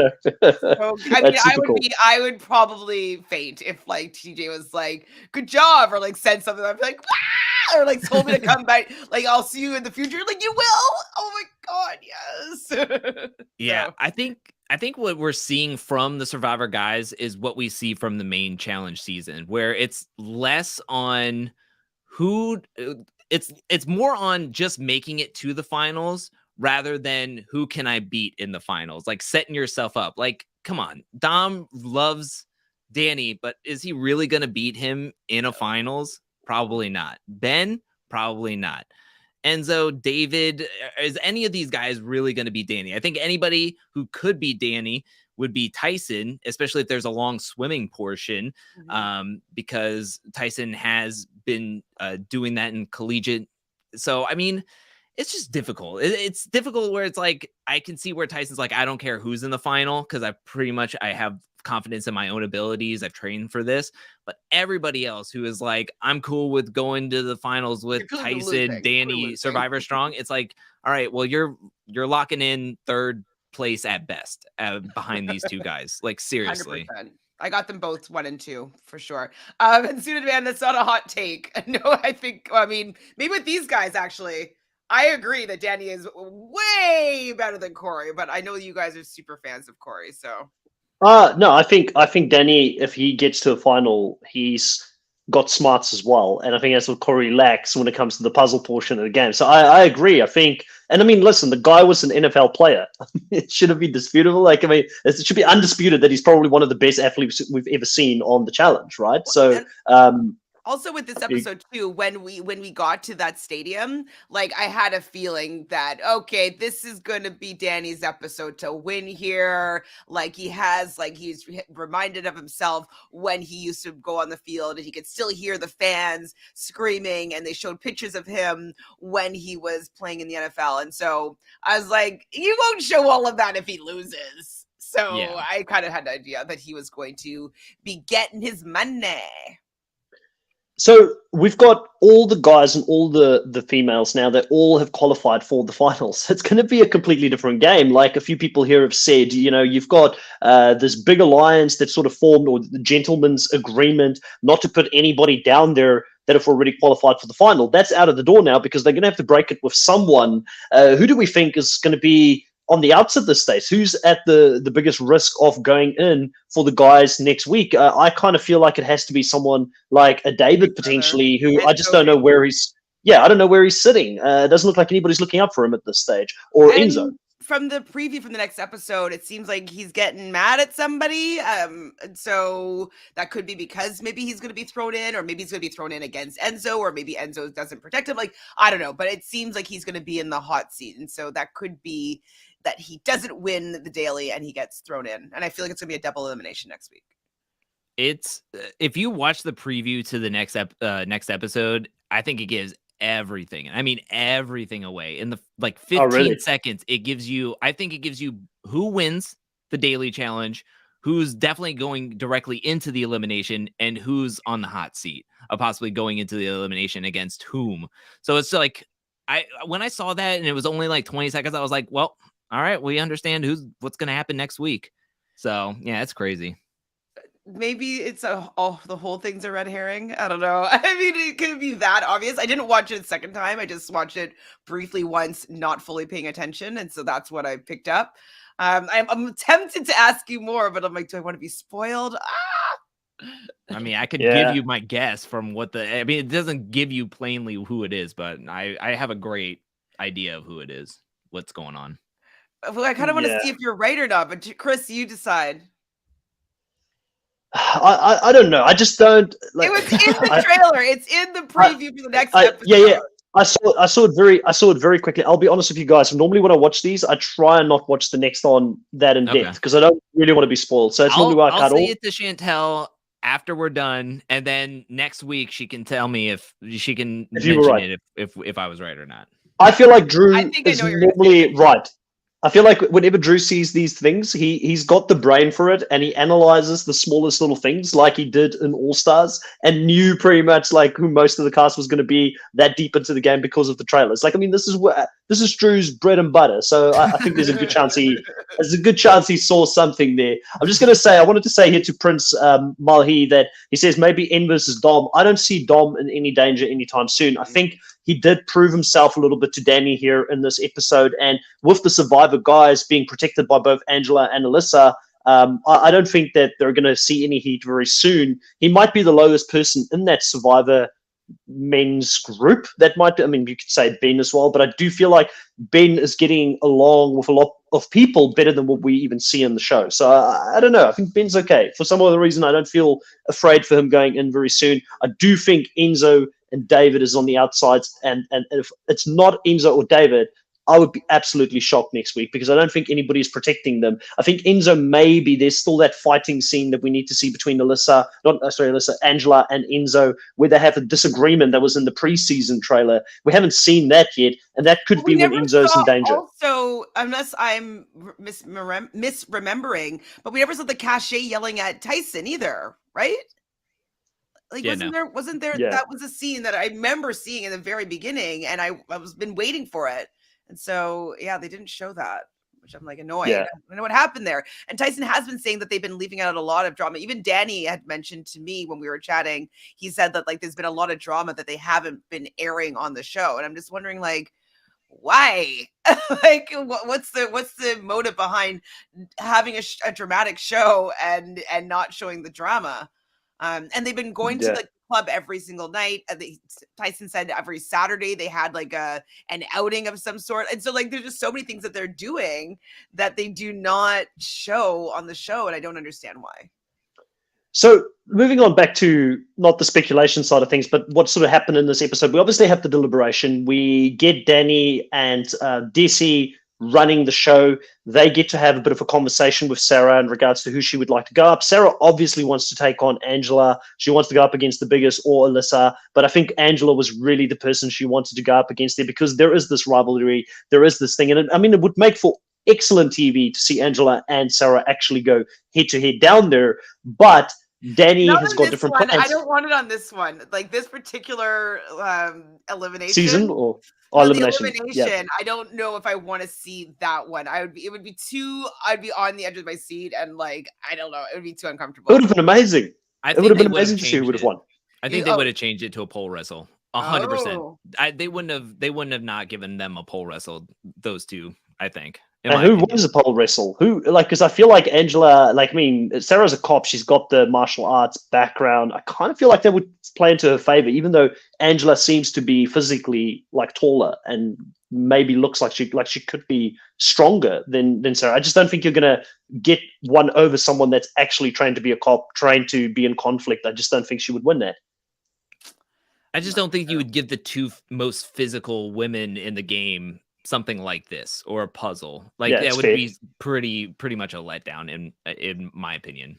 I would probably faint if like TJ was like, good job, or like said something. I'd be like, ah! Or like told me to come back. Like, I'll see you in the future. Like, you will. Oh my God, yes. Yeah, So. I think I think what we're seeing from the Survivor guys is what we see from the main challenge season, where it's less on who it's more on just making it to the finals rather than who can I beat in the finals, like setting yourself up. Like, come on, Dom loves Danny, but is he really going to beat him in a finals? Probably not. Ben, probably not. Enzo, David, is any of these guys really going to be Danny? I think anybody who could be Danny would be Tyson, especially if there's a long swimming portion, because Tyson has been doing that in collegiate. So, I mean, it's just difficult. It's difficult where it's like, I can see where Tyson's like, I don't care who's in the final because I have confidence in my own abilities. I've trained for this. But everybody else who is like, I'm cool with going to the finals with Tyson, Danny, Survivor Strong. It's like, all right, well, you're locking in third place at best behind these two guys. Like, seriously. 100%. I got them both 1 and 2 for sure. And Suited Man, that's not a hot take. No, I mean, maybe with these guys, actually, I agree that Danny is way better than Corey, but I know you guys are super fans of Corey, so. No, I think Danny, if he gets to a final, he's got smarts as well, and I think that's what Corey lacks when it comes to the puzzle portion of the game. So I agree. I think, and I mean, listen, the guy was an NFL player. It shouldn't be disputable. Like, I mean, it should be undisputed that he's probably one of the best athletes we've ever seen on the challenge, right? So, also with this episode too, when we got to that stadium, like I had a feeling that, okay, this is going to be Danny's episode to win here. Like he's reminded of himself when he used to go on the field and he could still hear the fans screaming, and they showed pictures of him when he was playing in the NFL. And so I was like, you won't show all of that if he loses. So yeah. I kind of had an idea that he was going to be getting his money. So we've got all the guys and all the females now that all have qualified for the finals. It's going to be a completely different game. Like a few people here have said, you know, you've got this big alliance that sort of formed, or the gentleman's agreement not to put anybody down there that have already qualified for the final. That's out of the door now because they're going to have to break it with someone. Who do we think is going to be on the outs of this stage? Who's at the biggest risk of going in for the guys next week? I kind of feel like it has to be someone like a David potentially, who I just don't know where he's. Yeah, I don't know where he's sitting. It doesn't look like anybody's looking up for him at this stage. Or Enzo. From the preview from the next episode, it seems like he's getting mad at somebody. So that could be because maybe he's going to be thrown in, or maybe he's going to be thrown in against Enzo, or maybe Enzo doesn't protect him. Like, I don't know, but it seems like he's going to be in the hot seat. And so that could be that he doesn't win the daily and he gets thrown in. And I feel like it's going to be a double elimination next week. It's if you watch the preview to the next episode, I think it gives everything. I mean, everything away in the 15 seconds. I think it gives you who wins the daily challenge, who's definitely going directly into the elimination, and who's on the hot seat of possibly going into the elimination against whom. So it's like, when I saw that and it was only like 20 seconds, I was like, well, all right, we understand what's going to happen next week. So yeah, it's crazy. Maybe it's the whole thing's a red herring. I don't know. I mean, it could be that obvious. I didn't watch it a second time. I just watched it briefly once, not fully paying attention. And so that's what I picked up. I'm tempted to ask you more, but I'm like, do I want to be spoiled? I mean, I could give you my guess from it doesn't give you plainly who it is, but I have a great idea of who it is, what's going on. Well, I kind of want to see if you're right or not, but Chris, you decide. I don't know. I just don't. Like, it was in the trailer. It's in the preview for the next episode. Yeah. I saw it very quickly. I'll be honest with you guys. Normally, when I watch these, I try and not watch the next one that in depth because I don't really want to be spoiled. So it's normally why I cut off. I'll say it to Chantel after we're done, and then next week she can tell me if she can mention it if I was right or not. I feel like Drew is normally right. I feel like whenever Drew sees these things, he's got the brain for it, and he analyzes the smallest little things like he did in All Stars, and knew pretty much like who most of the cast was going to be that deep into the game because of the trailers. Like, I mean, this is this is Drew's bread and butter. So I think there's a good chance he saw something there. I'm just going to say, I wanted to say here to Prince Malhi that he says maybe N versus Dom. I don't see Dom in any danger anytime soon. I think he did prove himself a little bit to Danny here in this episode. And with the Survivor guys being protected by both Angela and Alyssa, I don't think that they're going to see any heat very soon. He might be the lowest person in that Survivor men's group. That might be, I mean, you could say Ben as well, but I do feel like Ben is getting along with a lot of people better than what we even see in the show. So I don't know. I think Ben's okay. For some other reason, I don't feel afraid for him going in very soon. I do think Enzo and David is on the outsides, and if it's not Enzo or David, I would be absolutely shocked next week because I don't think anybody's protecting them. I think Enzo, maybe there's still that fighting scene that we need to see between Angela and Enzo, where they have a disagreement that was in the preseason trailer. We haven't seen that yet, and that could be when Enzo's in danger. Also, unless I'm misremembering, but we never saw the Cachet yelling at Tyson either, right? Like, wasn't there? Yeah. That was a scene that I remember seeing in the very beginning, and I was been waiting for it. And so, yeah, they didn't show that, which I'm like annoyed. Yeah. I don't know what happened there. And Tyson has been saying that they've been leaving out a lot of drama. Even Danny had mentioned to me when we were chatting, he said that like there's been a lot of drama that they haven't been airing on the show. And I'm just wondering, like, why? Like, what's the motive behind having a dramatic show and not showing the drama? And they've been going to the club every single night. Tyson said every Saturday they had like an outing of some sort. And so like there's just so many things that they're doing that they do not show on the show. And I don't understand why. So moving on back to not the speculation side of things, but what sort of happened in this episode. We obviously have the deliberation. We get Danny and DC running the show. They get to have a bit of a conversation with Sarah in regards to who she would like to go up. Sarah obviously wants to take on Angela. She wants to go up against the biggest or Alyssa, but I think Angela was really the person she wanted to go up against there because there is this rivalry, there is this thing. And it would make for excellent TV to see Angela and Sarah actually go head to head down there. But Danny has got different plans. I don't want it on this one. Like this particular elimination season or elimination. Yeah. I don't know if I want to see that one. I'd be on the edge of my seat and like I don't know. It would be too uncomfortable. It would have been amazing. It would have been amazing to see who would have won. I think they would have changed it to a pole wrestle. 100%. They wouldn't have not given them a pole wrestle. Those two, I think. And who wins a pole wrestle? Because I feel like Angela, Sarah's a cop. She's got the martial arts background. I kind of feel like that would play into her favor, even though Angela seems to be physically taller and maybe looks like she could be stronger than Sarah. I just don't think you're going to get one over someone that's actually trained to be a cop, trained to be in conflict. I just don't think she would win that. I just don't think you would give the two most physical women in the game something like this or a puzzle. That would be pretty much a letdown in my opinion.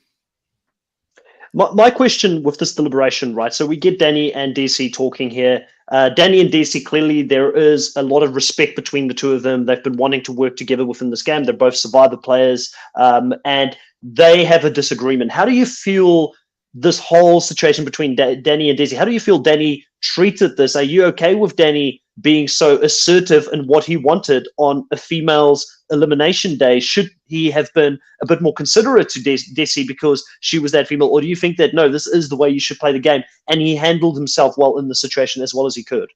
My question with this deliberation, right? So we get Danny and DC talking here. Danny and DC, clearly there is a lot of respect between the two of them. They've been wanting to work together within this game. They're both Survivor players, and they have a disagreement. How do you feel this whole situation between Danny and DC? How do you feel Danny treated this? Are you okay with Danny being so assertive in what he wanted on a female's elimination day? Should he have been a bit more considerate to Desi because she was that female? Or do you think that, no, this is the way you should play the game, and he handled himself well in the situation as well as he could?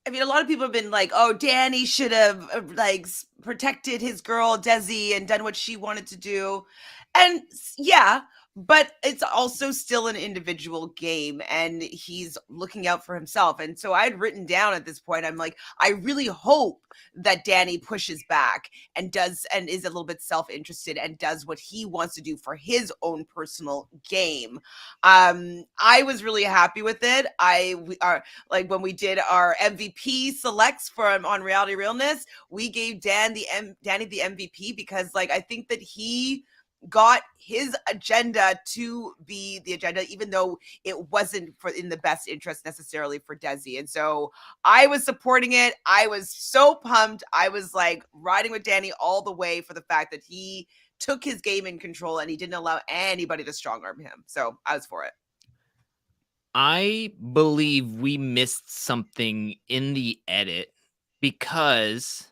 I mean, a lot of people have been like, oh, Danny should have protected his girl, Desi, and done what she wanted to do. And yeah, but it's also still an individual game and he's looking out for himself. And so I'd written down at this point, I'm like, I really hope that Danny pushes back and is a little bit self-interested and does what he wants to do for his own personal game. I was really happy with it. When we did our MVP selects on Reality Realness, we gave Danny the MVP because I think that he got his agenda to be the agenda, even though it wasn't in the best interest necessarily for Desi. And so I was supporting it. I was so pumped. I was riding with Danny all the way for the fact that he took his game in control and he didn't allow anybody to strong arm him. So I was for it. I believe we missed something in the edit because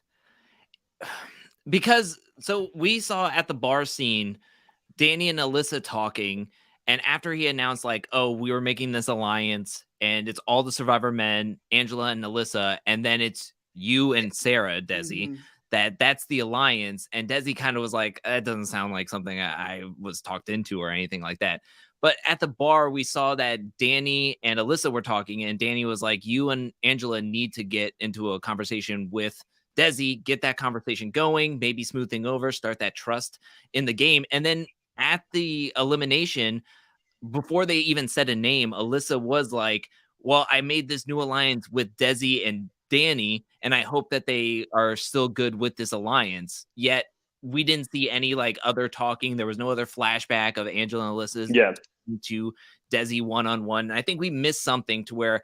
because so we saw at the bar scene Danny and Alyssa talking, and after he announced like, oh, we were making this alliance and it's all the Survivor men, Angela and Alyssa, and then it's you and Sarah, Desi, that's the alliance. And Desi kind of was like, that doesn't sound like something I was talked into or anything like that. But at the bar, we saw that Danny and Alyssa were talking, and Danny was like, you and Angela need to get into a conversation with Desi, get that conversation going, maybe smooth thing over, start that trust in the game. And then at the elimination, before they even said a name, Alyssa was like, well, I made this new alliance with Desi and Danny, and I hope that they are still good with this alliance. Yet we didn't see any like other talking. There was no other flashback of Angela and Alyssa's to Desi one-on-one. I think we missed something to where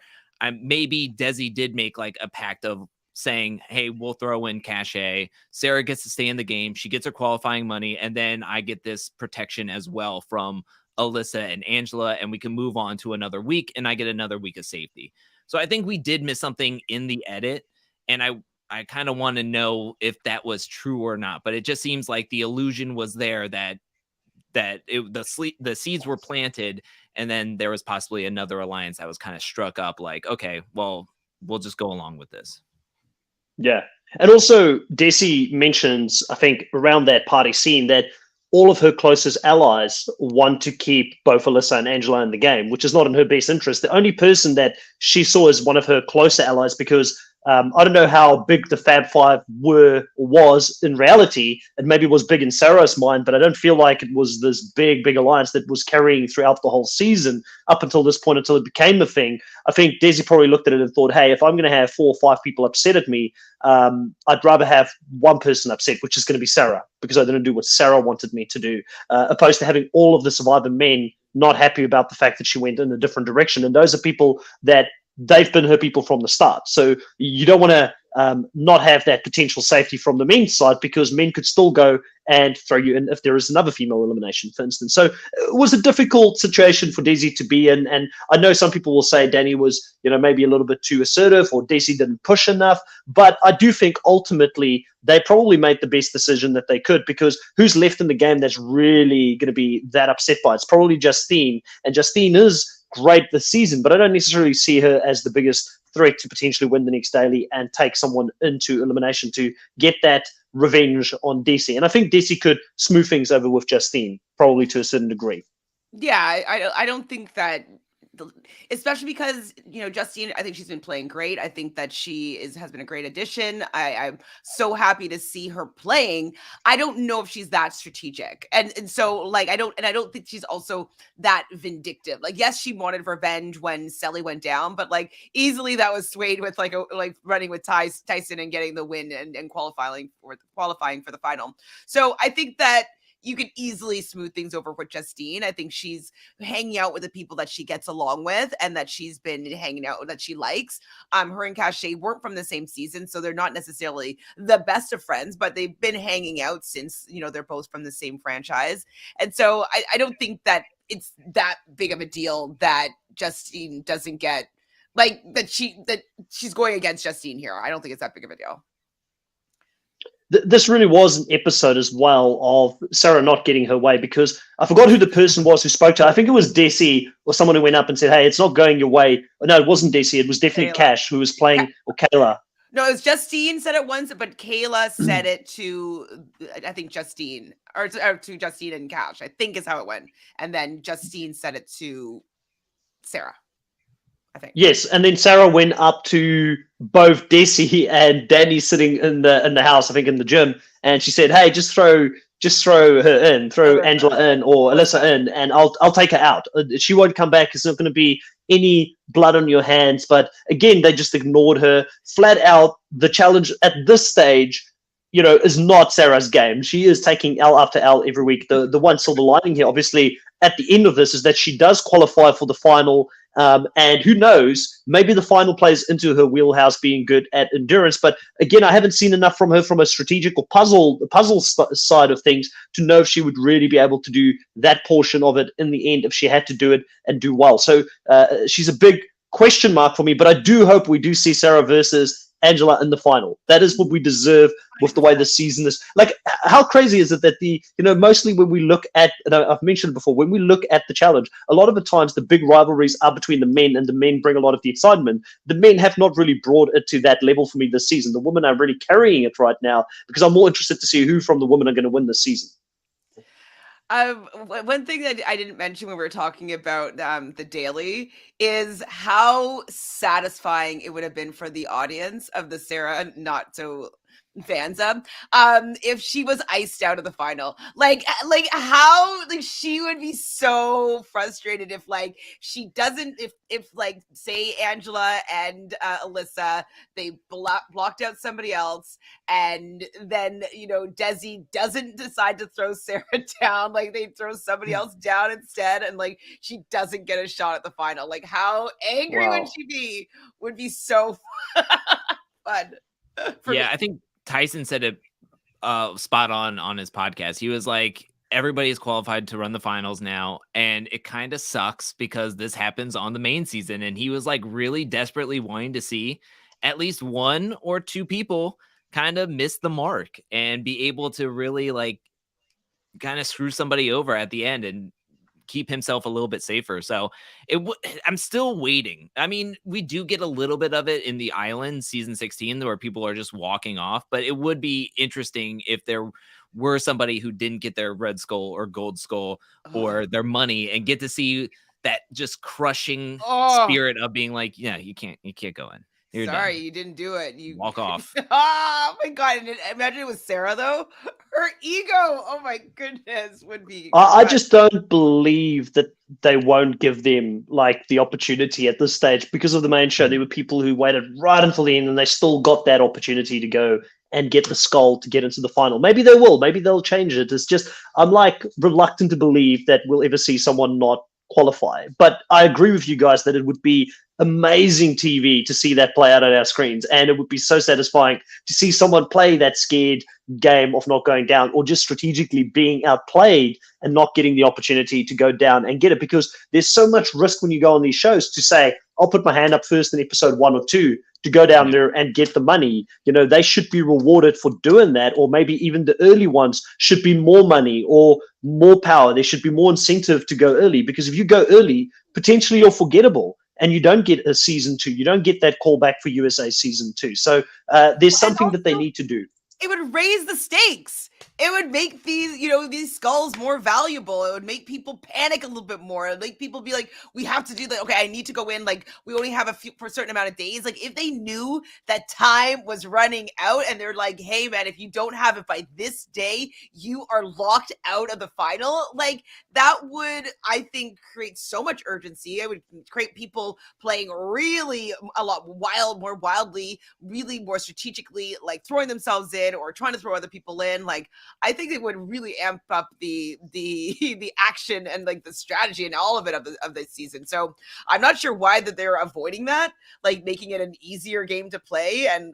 maybe Desi did make like a pact of saying, hey, we'll throw in cachet. Sarah gets to stay in the game. She gets her qualifying money. And then I get this protection as well from Alyssa and Angela. And we can move on to another week. And I get another week of safety. So I think we did miss something in the edit. And I kind of want to know if that was true or not. But it just seems like the illusion was there that the seeds were planted, and then there was possibly another alliance that was kind of struck up like, okay, well, we'll just go along with this. Yeah. And also Desi mentions, I think around that party scene, that all of her closest allies want to keep both Alyssa and Angela in the game, which is not in her best interest. The only person that she saw as one of her closer allies, because I don't know how big the Fab Five was in reality. It maybe was big in Sarah's mind, but I don't feel like it was this big alliance that was carrying throughout the whole season up until this point, until it became a thing. I think Desi probably looked at it and thought, hey, if I'm going to have 4 or 5 people upset at me, I'd rather have one person upset, which is going to be Sarah, because I didn't do what Sarah wanted me to do, opposed to having all of the Survivor men not happy about the fact that she went in a different direction. And those are people that they've been her people from the start. So you don't want to not have that potential safety from the men's side, because men could still go and throw you in if there is another female elimination, for instance. So it was a difficult situation for Desi to be in. And I know some people will say Danny was, maybe a little bit too assertive, or Desi didn't push enough. But I do think ultimately they probably made the best decision that they could, because who's left in the game that's really going to be that upset by it? It's probably Justine. And Justine is great this season, but I don't necessarily see her as the biggest threat to potentially win the next daily and take someone into elimination to get that revenge on Desi. And I think Desi could smooth things over with Justine, probably to a certain degree. Yeah, I don't think that, especially because, Justine, I think she's been playing great. I think that she has been a great addition. I'm so happy to see her playing. I don't know if she's that strategic. And so like, I don't think she's also that vindictive. Like, yes, she wanted revenge when Selly went down, but like easily that was swayed with like running with Tyson and getting the win and qualifying for the final. So I think that you can easily smooth things over with Justine. I think she's hanging out with the people that she gets along with and that she's been hanging out with, that she likes. Her and Cachet weren't from the same season, so they're not necessarily the best of friends, but they've been hanging out since, they're both from the same franchise. And so I don't think that it's that big of a deal that Justine doesn't get, like, that she's going against Justine here. I don't think it's that big of a deal. This really was an episode as well of Sarah not getting her way, because I forgot who the person was who spoke to her. I think it was Desi or someone who went up and said, hey, it's not going your way. No, it wasn't Desi. It was definitely Kayla. Cash who was playing, or Kayla. No, it was Justine said it once, but Kayla said it to, I think, Justine, or to Justine and Cash, I think is how it went. And then Justine said it to Sarah, I think. Yes, and then Sarah went up to both Desi and Danny sitting in the house, I think in the gym, and she said, hey, just throw her in, throw Angela in or Alyssa in, and I'll take her out. She won't come back. It's not going to be any blood on your hands. But again, they just ignored her flat out. The challenge at this stage, is not Sarah's game. She is taking L after L every week. The one silver lining here, obviously, at the end of this, is that she does qualify for the final. And who knows, maybe the final plays into her wheelhouse being good at endurance. But again, I haven't seen enough from her from a strategic or puzzle side of things to know if she would really be able to do that portion of it in the end if she had to do it and do well. So she's a big question mark for me, but I do hope we do see Sarah versus Angela in the final. That is what we deserve with the way the season is. Like, how crazy is it that mostly when we look at, and I've mentioned before, when we look at the challenge, a lot of the times the big rivalries are between the men, and the men bring a lot of the excitement. The men have not really brought it to that level for me this season. The women are really carrying it right now because I'm more interested to see who from the women are going to win this season. One thing that I didn't mention when we were talking about the daily is how satisfying it would have been for the audience of the Sarah not so fans of if she was iced out of the final. Like how, like, she would be so frustrated if, like, she doesn't, if like, say Angela and Alyssa, they blocked out somebody else, and then Desi doesn't decide to throw Sarah down, like they throw somebody else down instead, and like she doesn't get a shot at the final. Like, how angry would she be? Would be so fun. Yeah, I think Tyson said it spot on his podcast. He was like, everybody's qualified to run the finals now, and it kind of sucks because this happens on the main season. And he was like really desperately wanting to see at least one or two people kind of miss the mark and be able to really like kind of screw somebody over at the end and keep himself a little bit safer. So I'm still waiting. I mean, we do get a little bit of it in the island season 16 where people are just walking off, but it would be interesting if there were somebody who didn't get their red skull or gold skull or their money and get to see that just crushing spirit of being like, yeah, you can't go in. You're sorry, done. you didn't do it. You walk off. Oh my God. And imagine it was Sarah though. Her ego, oh my goodness, would be. I just don't believe that they won't give them like the opportunity at this stage because of the main show. There were people who waited right until the end and they still got that opportunity to go and get the skull to get into the final. Maybe they will. Maybe they'll change it. It's just, I'm like reluctant to believe that we'll ever see someone not qualify. But I agree with you guys that it would be amazing TV to see that play out on our screens, and it would be so satisfying to see someone play that scared game of not going down, or just strategically being outplayed and not getting the opportunity to go down and get it, because there's so much risk when you go on these shows to say, I'll put my hand up first in episode 1 or 2 to go down there and get the money. They should be rewarded for doing that, or maybe even the early ones should be more money or more power. There should be more incentive to go early, because if you go early, potentially you're forgettable and you don't get a season 2. You don't get that callback for USA season 2. So there's something that they need to do. It would raise the stakes. It would make these skulls more valuable. It would make people panic a little bit more. It would make people be like, we have to do that. Okay, I need to go in. Like, we only have for a certain amount of days. Like, if they knew that time was running out and they're like, hey, man, if you don't have it by this day, you are locked out of the final. Like, that would, I think, create so much urgency. It would create people playing really a lot more wildly, really more strategically, like throwing themselves in or trying to throw other people in. Like, I think it would really amp up the action and like the strategy and all of it of this season. So I'm not sure why that they're avoiding that, like making it an easier game to play and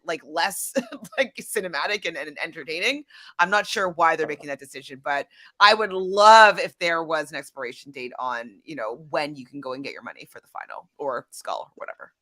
like less like cinematic and entertaining. I'm not sure why they're making that decision, but I would love if there was an expiration date on, when you can go and get your money for the final or skull or whatever.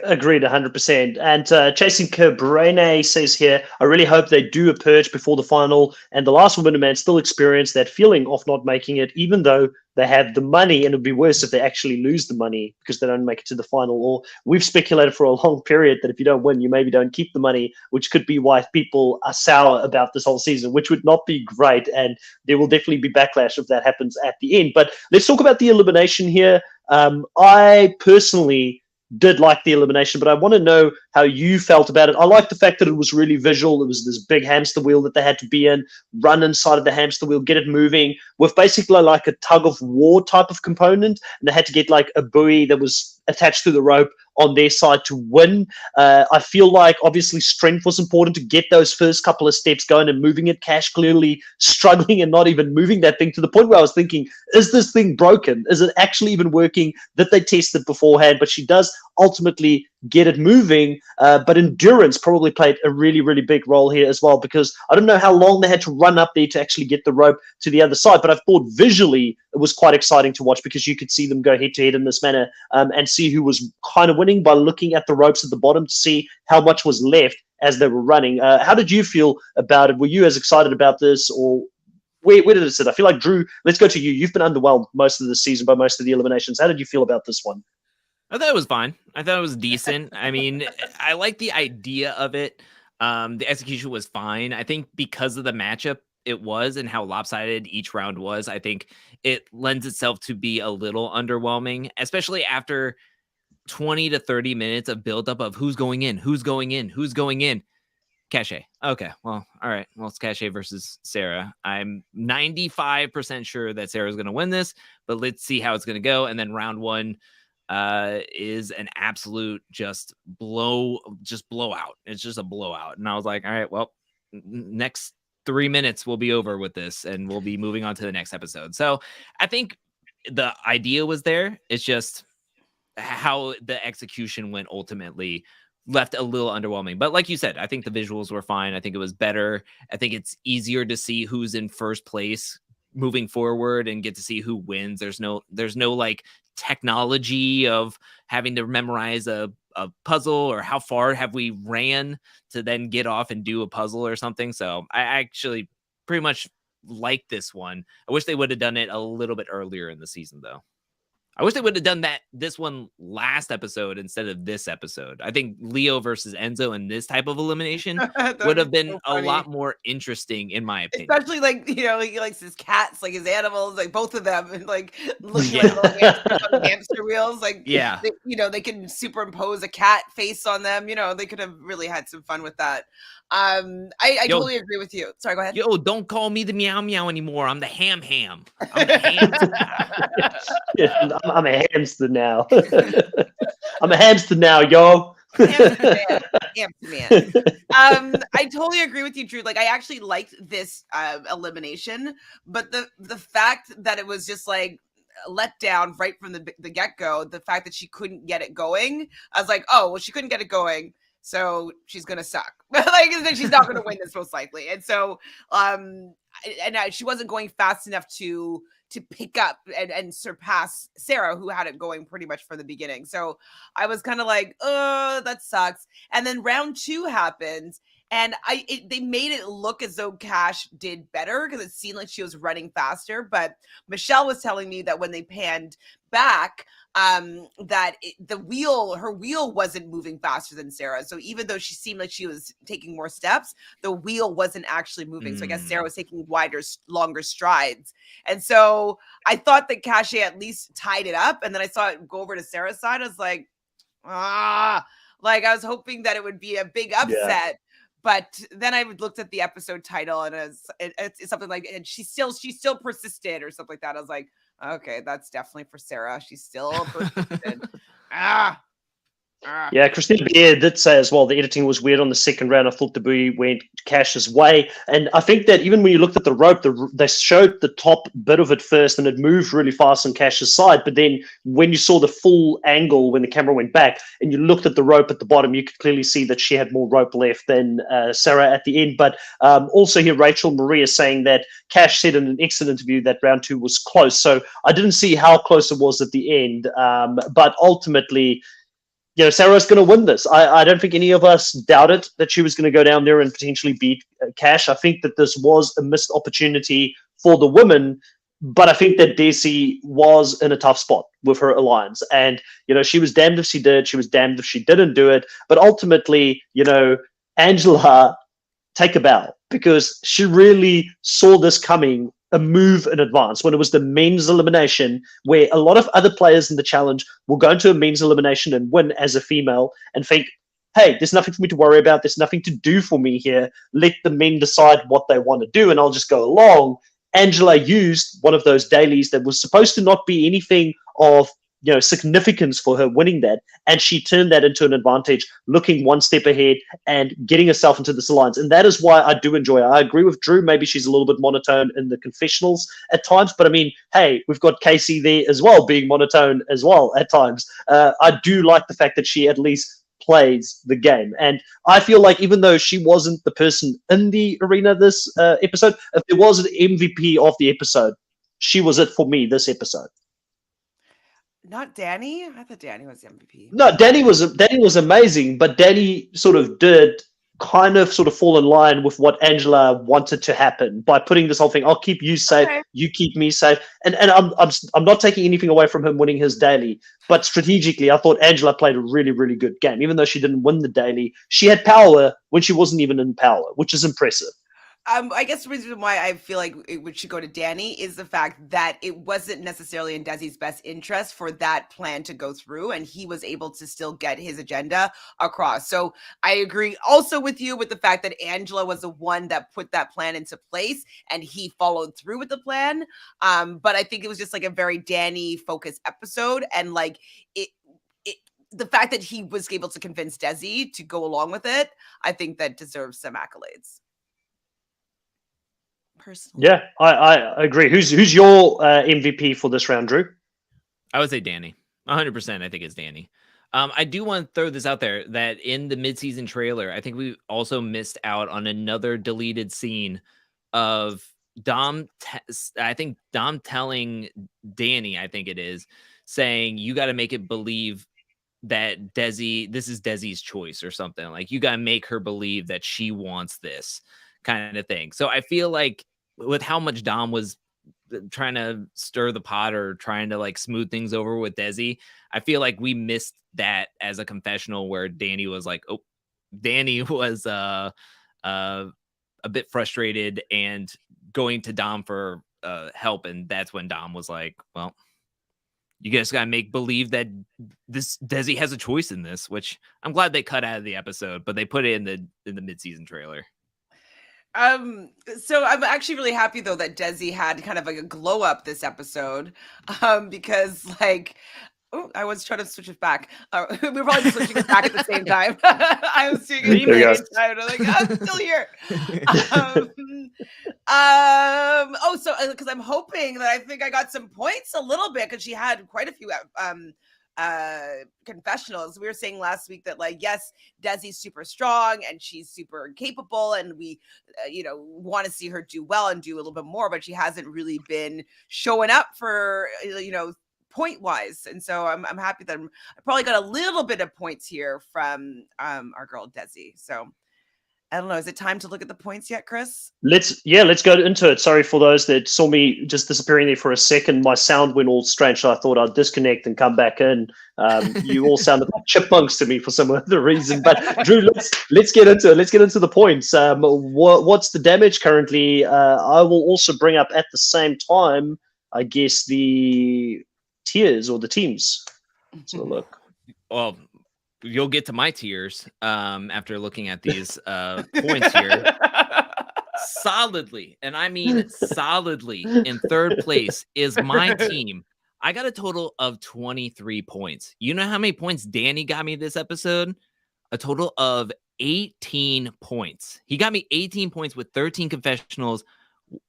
Agreed, 100%. And Chasing Cabrene says here, I really hope they do a purge before the final, and the last woman man still experience that feeling of not making it, even though they have the money. And it'd be worse if they actually lose the money because they don't make it to the final. Or we've speculated for a long period that if you don't win, you maybe don't keep the money, which could be why people are sour about this whole season, which would not be great. And there will definitely be backlash if that happens at the end. But let's talk about the elimination here. I personally did like the elimination, but I want to know how you felt about it. I like the fact that it was really visual. It was this big hamster wheel that they had to be in, run inside of the hamster wheel, get it moving with basically like a tug of war type of component. And they had to get like a buoy that was attached to the rope on their side to win. I feel like obviously strength was important to get those first couple of steps going and moving it. Cash clearly struggling and not even moving that thing, to the point where I was thinking, is this thing broken? Is it actually even working? That they tested beforehand? But she does ultimately get it moving. But endurance probably played a really, really big role here as well, because I don't know how long they had to run up there to actually get the rope to the other side. But I thought visually it was quite exciting to watch, because you could see them go head to head in this manner, and see who was kind of winning by looking at the ropes at the bottom to see how much was left as they were running. How did you feel about it? Were you as excited about this, or where did it sit? I feel like, Drew, let's go to you. You've been underwhelmed most of the season by most of the eliminations. How did you feel about this one? I thought it was fine. I thought it was decent. I mean, I like the idea of it. The execution was fine. I think because of the matchup it was and how lopsided each round was, I think it lends itself to be a little underwhelming, especially after 20 to 30 minutes of buildup of who's going in, who's going in, who's going in. Cache. Okay, well, all right. Well, it's Cache versus Sarah. I'm 95% sure that Sarah's going to win this, but let's see how it's going to go. And then round one is an absolute blowout. It's just a blowout. And I was like, all right, well, next 3 minutes we'll be over with this and we'll be moving on to the next episode. So I think the idea was there. It's just how the execution went ultimately left a little underwhelming. But like you said, I think the visuals were fine. I think it was better. I think it's easier to see who's in first place moving forward and get to see who wins. There's no like technology of having to memorize a puzzle or how far have we ran to then get off and do a puzzle or something. So I actually pretty much like this one. I wish they would have done it a little bit earlier in the season, though. I wish they would have done this one last episode instead of this episode. I think Leo versus Enzo in this type of elimination would have been a lot more interesting, in my opinion. Especially like, he likes his cats, like his animals, like both of them, and like looking like little hamsters on hamster wheels. Like, yeah, they can superimpose a cat face on them. They could have really had some fun with that. I totally agree with you. Sorry, go ahead. Yo, don't call me the meow meow anymore. I'm the ham. I'm the ham. Yeah, I'm a hamster now. I'm a hamster now, yo. Hamster man. I totally agree with you, Drew. Like, I actually liked this elimination, but the fact that it was just like let down right from the get-go, the fact that she couldn't get it going, I was like, oh, well, she couldn't get it going, so she's gonna suck. Like, she's not gonna win this most likely. And so she wasn't going fast enough to pick up and surpass Sarah, who had it going pretty much from the beginning. So I was kind of like, oh, that sucks. And then round two happens, and they made it look as though Cash did better because it seemed like she was running faster. But Michelle was telling me that when they panned back, that her wheel wasn't moving faster than Sarah. So even though she seemed like she was taking more steps, the wheel wasn't actually moving. So I guess Sarah was taking longer strides. And so I thought that Cache at least tied it up. And then I saw it go over to Sarah's side. I was like, like I was hoping that it would be a big upset. Yeah. But then I looked at the episode title, and it's something like, and she still persisted or something like that. I was like, okay, that's definitely for Sarah. She's still persistent. Yeah, Christina Beer did say as well the editing was weird on the second round. I thought the buoy went Cash's way. And I think that even when you looked at the rope, they showed the top bit of it first and it moved really fast on Cash's side. But then when you saw the full angle, when the camera went back and you looked at the rope at the bottom, you could clearly see that she had more rope left than Sarah at the end. But also here, Rachel Marie is saying that Cash said in an exit interview that round two was close. So I didn't see how close it was at the end. But ultimately, Sarah's going to win this. I don't think any of us doubted that she was going to go down there and potentially beat Cash. I think that this was a missed opportunity for the women, but I think that Desi was in a tough spot with her alliance. And, she was damned if she did. She was damned if she didn't do it. But ultimately, Angela, take a bow, because she really saw this coming a move in advance when it was the men's elimination, where a lot of other players in the challenge will go into a men's elimination and win as a female and think, hey, there's nothing for me to worry about. There's nothing to do for me here. Let the men decide what they want to do and I'll just go along. Angela used one of those dailies that was supposed to not be anything of significance for her winning that, and she turned that into an advantage, looking one step ahead and getting herself into this alliance. And that is why I do enjoy her. I agree with Drew. Maybe she's a little bit monotone in the confessionals at times, but I mean, hey, we've got Casey there as well, being monotone as well at times. I do like the fact that she at least plays the game. And I feel like even though she wasn't the person in the arena this episode, if there was an MVP of the episode, she was it for me this episode. Not Danny? I thought Danny was the MVP. No, Danny was amazing, but Danny sort of did kind of sort of fall in line with what Angela wanted to happen by putting this whole thing. I'll keep you safe, you keep me safe, and I'm not taking anything away from him winning his daily, but strategically, I thought Angela played a really, really good game. Even though she didn't win the daily, she had power when she wasn't even in power, which is impressive. I guess the reason why I feel like it should go to Danny is the fact that it wasn't necessarily in Desi's best interest for that plan to go through, and he was able to still get his agenda across. So I agree also with you with the fact that Angela was the one that put that plan into place, and he followed through with the plan. But I think it was just like a very Danny focused episode, and like the fact that he was able to convince Desi to go along with it, I think that deserves some accolades. Personally. Yeah, I agree. Who's your MVP for this round, Drew? I would say Danny. 100%. I think it's Danny. I do want to throw this out there that in the midseason trailer, I think we also missed out on another deleted scene of Dom. I think Dom telling Danny, I think it is, saying you got to make it believe that Desi, this is Desi's choice or something. Like you got to make her believe that she wants this kind of thing. So I feel like with how much Dom was trying to stir the pot or trying to like smooth things over with Desi, I feel like we missed that as a confessional where Danny was like, oh, Danny was a bit frustrated and going to Dom for help. And that's when Dom was like, well, you guys got to make believe that this Desi has a choice in this, which I'm glad they cut out of the episode, but they put it in the mid-season trailer. So I'm actually really happy though that Desi had kind of like a glow up this episode, because like, oh, I was trying to switch it back. We were probably switching it back at the same time. I was doing it at the same time. I'm like, I'm still here. So because I'm hoping that I think I got some points a little bit because she had quite a few confessionals. We were saying last week that like, yes, Desi's super strong and she's super capable, and we want to see her do well and do a little bit more, but she hasn't really been showing up for point wise. And so I'm happy that I probably got a little bit of points here from our girl Desi. So I don't know. Is it time to look at the points yet, Chris? Let's go into it. Sorry for those that saw me just disappearing there for a second. My sound went all strange, so I thought I'd disconnect and come back in. You all sounded like chipmunks to me for some other reason. But Drew, let's get into it. Let's get into the points. What's the damage currently? I will also bring up at the same time, I guess, the tiers or the teams. So look. Well, you'll get to my tiers after looking at these points here. Solidly, and I mean solidly, in third place is my team. I got a total of 23 points. You know how many points Danny got me this episode? A total of 18 points. He got me 18 points with 13 confessionals,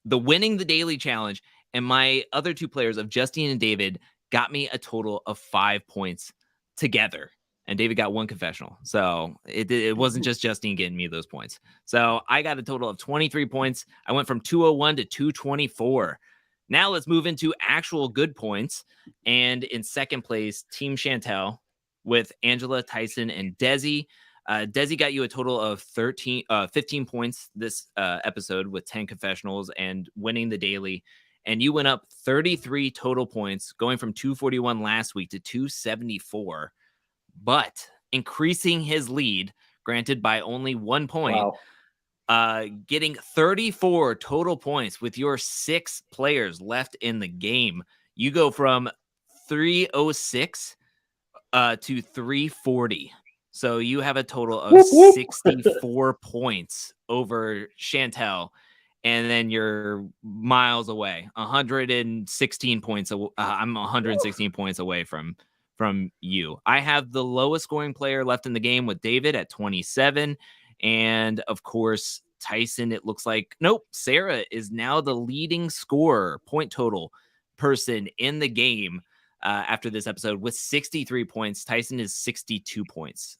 the winning the daily challenge, and my other two players of Justine and David got me a total of 5 points together. And David got one confessional. So it wasn't just Justine getting me those points. So I got a total of 23 points. I went from 201 to 224. Now let's move into actual good points. And in second place, Team Chantel with Angela, Tyson, and Desi. Desi got you a total of 15 points this episode with 10 confessionals and winning the daily. And you went up 33 total points, going from 241 last week to 274. But increasing his lead, granted by only 1 point, getting 34 total points with your 6 players left in the game. You go from 306 to 340. So you have a total of 64 points over Chantel. and then you're miles away, 116 points. I'm 116 points away from you. I have the lowest scoring player left in the game with David at 27. And of course, Tyson, it looks like, nope, Sarah is now the leading scorer, point total person in the game after this episode with 63 points. Tyson is 62 points.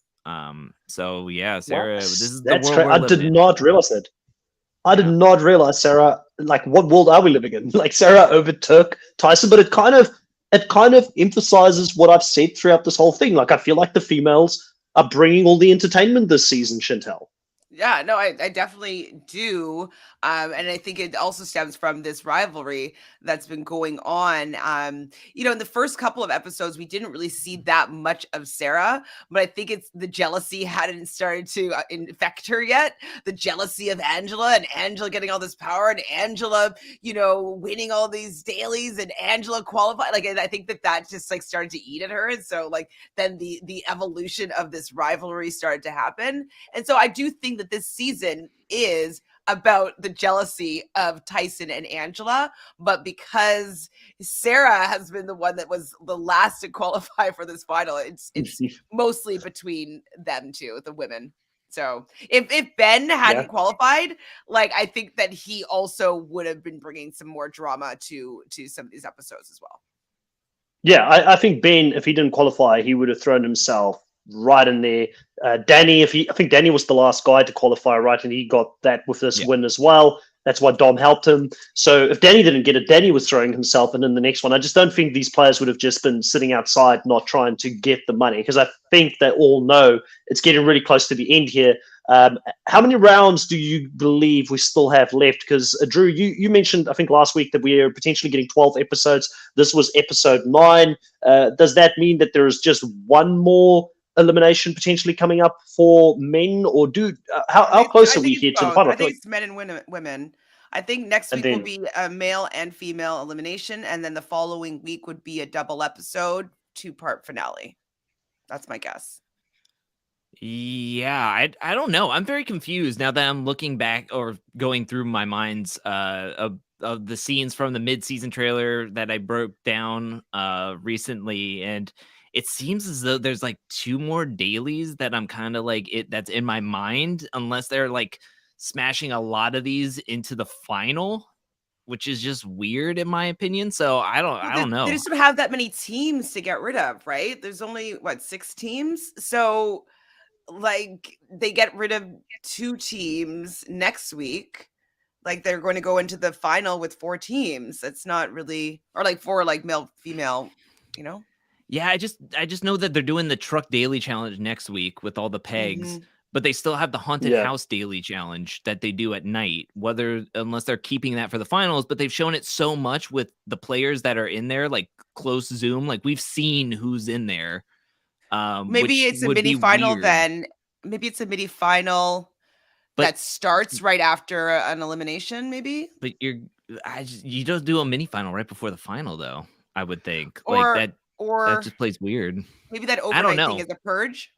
So yeah, Sarah, this is the world we're living in. I did not realize that. I did not realize Sarah, like, what world are we living in? Like, Sarah overtook Tyson, but it kind of emphasizes what I've said throughout this whole thing. Like, I feel like the females are bringing all the entertainment this season, Chantel. Yeah, no, I definitely do. And I think it also stems from this rivalry that's been going on. In the first couple of episodes, we didn't really see that much of Sarah, but I think it's the jealousy hadn't started to infect her yet. The jealousy of Angela, and Angela getting all this power, and Angela, winning all these dailies, and Angela qualified. Like, I think that just like started to eat at her. And so like then the evolution of this rivalry started to happen. And so I do think that this season is about the jealousy of Tyson and Angela, but because Sarah has been the one that was the last to qualify for this final, it's mostly between them two, the women. So if Ben hadn't qualified, like, I think that he also would have been bringing some more drama to some of these episodes as well. Yeah, I think Ben, if he didn't qualify, he would have thrown himself right in there. Danny, I think Danny was the last guy to qualify, right? And he got that with this win as well. That's why Dom helped him. So if Danny didn't get it, Danny was throwing himself in the next one. I just don't think these players would have just been sitting outside not trying to get the money, because I think they all know it's getting really close to the end here. How many rounds do you believe we still have left? Because Drew, you mentioned, I think last week, that we are potentially getting 12 episodes. This was episode 9. Does that mean that there is just one more elimination potentially coming up for men, or how close are we here to the final? I think it's men and women. I think next week will be a male and female elimination, and then the following week would be a double episode 2-part finale. That's my guess. Yeah, I don't know. I'm very confused now that I'm looking back or going through my minds of the scenes from the mid-season trailer that I broke down recently, and it seems as though there's like 2 more dailies that I'm kind of like that's in my mind, unless they're like smashing a lot of these into the final, which is just weird in my opinion. So I don't know. They just don't have that many teams to get rid of, right? There's only 6 teams. So like they get rid of 2 teams next week. Like they're going to go into the final with 4 teams. That's not really, or like 4 like male, female, Yeah, I just know that they're doing the truck daily challenge next week with all the pegs, but they still have the haunted house daily challenge that they do at night, unless they're keeping that for the finals. But they've shown it so much with the players that are in there, like close Zoom, like we've seen who's in there. Maybe it's a mini final then. Maybe it's a mini final that starts right after an elimination, maybe. But you don't do a mini final right before the final, though. I would think that just plays weird. Maybe that overnight thing is a purge.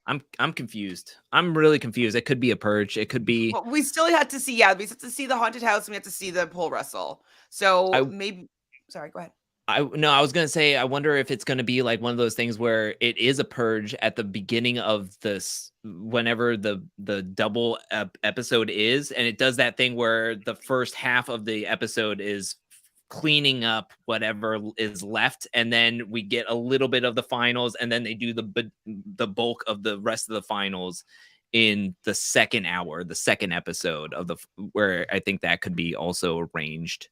I'm confused. I'm really confused. It could be a purge. It could be. Well, we still have to see. Yeah, we have to see the haunted house. And we have to see the pole wrestle. So maybe. Sorry, go ahead. I was gonna say, I wonder if it's gonna be like one of those things where it is a purge at the beginning of this, whenever the double episode is, and it does that thing where the first half of the episode is cleaning up whatever is left, and then we get a little bit of the finals, and then they do the bulk of the rest of the finals in the second hour, the second episode of where I think that could be also arranged,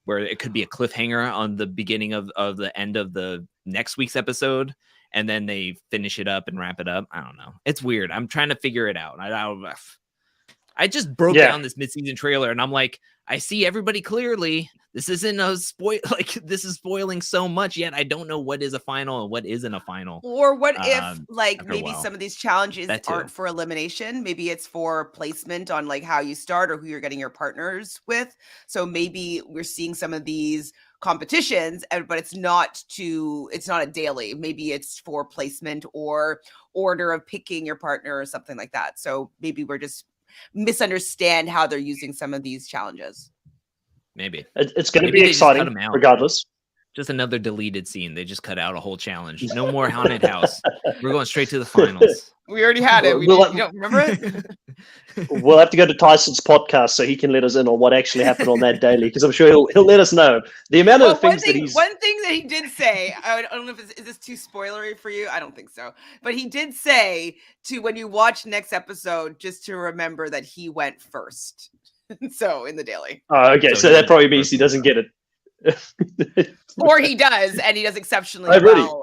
where it could be a cliffhanger on the beginning of the end of the next week's episode, and then they finish it up and wrap it up. I don't know. It's weird. I'm trying to figure it out. I just broke down this mid-season trailer, and I'm like, I see everybody clearly. This isn't a spoil. Like, this is spoiling so much, yet I don't know what is a final and what isn't a final. Or what if, like, maybe some of these challenges aren't for elimination? Maybe it's for placement on, like, how you start or who you're getting your partners with. So maybe we're seeing some of these competitions, but it's not a daily. Maybe it's for placement or order of picking your partner or something like that. So maybe we're just misunderstand how they're using some of these challenges. Maybe It's going to Maybe be they just cut exciting, 'em out. regardless. just another deleted scene. They just cut out a whole challenge. No more haunted house. We're going straight to the finals. We already had it. You don't remember it? We'll have to go to Tyson's podcast so he can let us in on what actually happened on that daily, because I'm sure he'll let us know the amount of things that he's. One thing that he did say, I don't know if is this too spoilery for you. I don't think so, but he did say to when you watch next episode, just to remember that he went first. So in the daily. Oh, okay. So that probably means he doesn't get it. Or he does, and he does exceptionally well,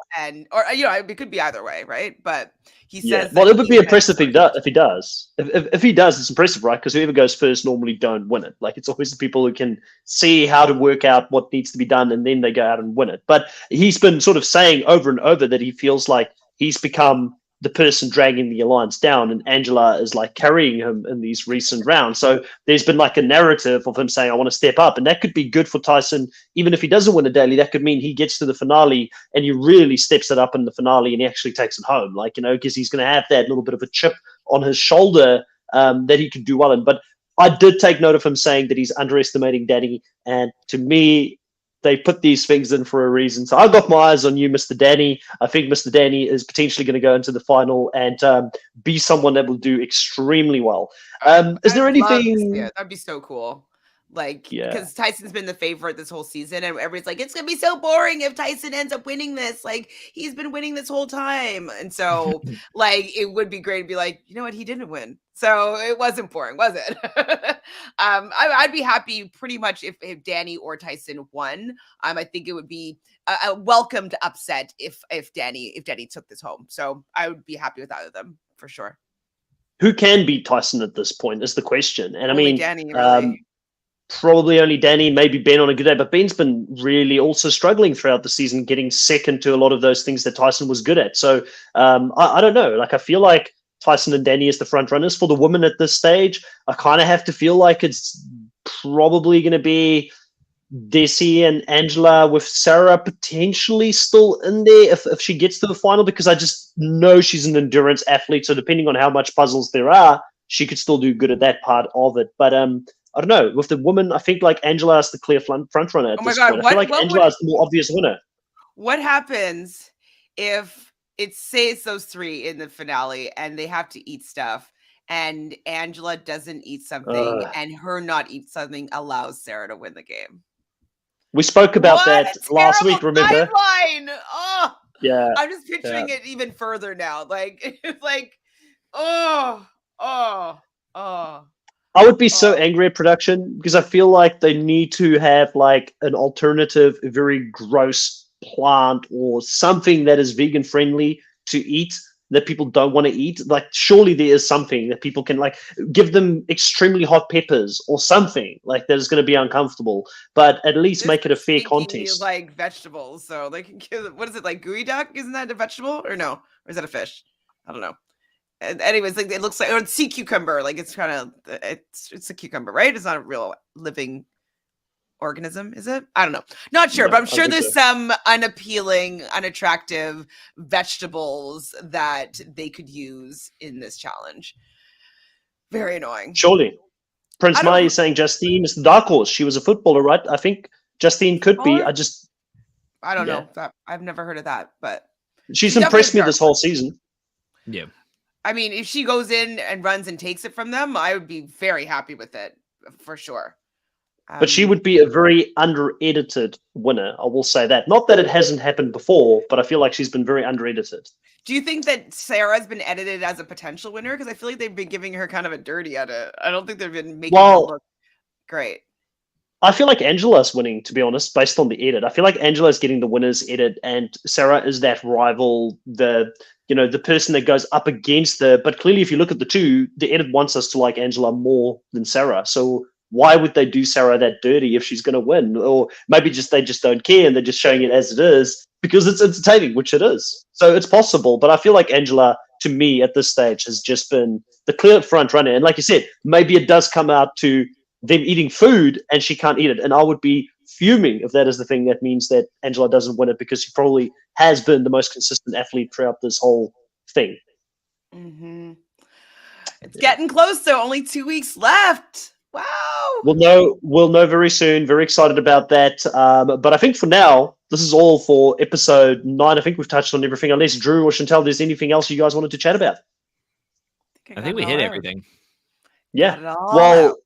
or it could be either way, right? But he says, well, it would be impressive if he does. If he does, it's impressive, right? Because whoever goes first normally don't win it. Like, it's always the people who can see how to work out what needs to be done, and then they go out and win it. But he's been sort of saying over and over that he feels like he's become the person dragging the alliance down, and Angela is like carrying him in these recent rounds. So there's been like a narrative of him saying, I want to step up, and that could be good for Tyson. Even if he doesn't win a daily, that could mean he gets to the finale and he really steps it up in the finale and he actually takes it home, because he's going to have that little bit of a chip on his shoulder that he could do well in. But I did take note of him saying that he's underestimating Danny, and to me, they put these things in for a reason. So I've got my eyes on you, Mr. Danny. I think Mr. Danny is potentially going to go into the final and be someone that will do extremely well. Is there anything? Yeah, that'd be so cool. Because Tyson's been the favorite this whole season, and everybody's like, it's gonna be so boring if Tyson ends up winning this. Like, he's been winning this whole time, and so it would be great to be like, you know what, he didn't win, so it wasn't boring, was it? I'd be happy pretty much if Danny or Tyson won. I think it would be a welcomed upset if Danny took this home. So I would be happy with either of them for sure. Who can beat Tyson at this point is the question, and only I mean, Danny, really. Probably only Danny, maybe Ben on a good day, but Ben's been really also struggling throughout the season, getting second to a lot of those things that Tyson was good at. So I don't know. I feel like Tyson and Danny is the front runners for the women at this stage. I kind of have to feel like it's probably going to be Desi and Angela, with Sarah potentially still in there if she gets to the final, because I just know she's an endurance athlete. So depending on how much puzzles there are, she could still do good at that part of it. But I don't know. With the woman, I think Angela is the clear front runner at this point. I feel like Angela is the more obvious winner. What happens if it says those three in the finale and they have to eat stuff, and Angela doesn't eat something, and her not eat something allows Sarah to win the game? We spoke about that last week, remember? Timeline. Oh, yeah. I'm just picturing it even further now. It's like, I would be so angry at production, because I feel like they need to have an alternative, very gross plant or something that is vegan friendly to eat that people don't want to eat. Surely there is something that people can give them extremely hot peppers or something that is going to be uncomfortable, but at least make it a fair contest. Like vegetables, so they can give. What is it, gooey duck? Isn't that a vegetable or no? Or is that a fish? I don't know. Anyways, it looks like, or it's sea cucumber. It's kind of, it's a cucumber, right? It's not a real living organism, is it? I don't know. Not sure, but I'm sure there's some unappealing, unattractive vegetables that they could use in this challenge. Very annoying. Surely. Prince Mai is saying Justine is the dark horse. She was a footballer, right? I think Justine could be. I don't know. I've never heard of that, but she's impressed me this whole season. Yeah. I mean, if she goes in and runs and takes it from them, I would be very happy with it, for sure. But she would be a very under-edited winner, I will say that. Not that it hasn't happened before, but I feel like she's been very under-edited. Do you think that Sarah's been edited as a potential winner? Because I feel like they've been giving her kind of a dirty edit. I don't think they've been making her look great. I feel like Angela's winning, to be honest, based on the edit. I feel like Angela's getting the winner's edit, and Sarah is that rival, the person that goes up against her. But clearly, if you look at the two, the edit wants us to like Angela more than Sarah. So why would they do Sarah that dirty if she's going to win? Or maybe they just don't care and they're just showing it as it is because it's entertaining, which it is. So it's possible. But I feel like Angela, to me, at this stage, has just been the clear front runner. And like you said, maybe it does come out to them eating food and she can't eat it. And I would be fuming if that is the thing that means that Angela doesn't win it, because she probably has been the most consistent athlete throughout this whole thing. Mm-hmm. It's getting close, though. Only 2 weeks left. Wow. We'll know very soon. Very excited about that. But I think for now, this is all for episode 9. I think we've touched on everything. Unless Drew or Chantel, there's anything else you guys wanted to chat about? I think we hit everything. Yeah. Well,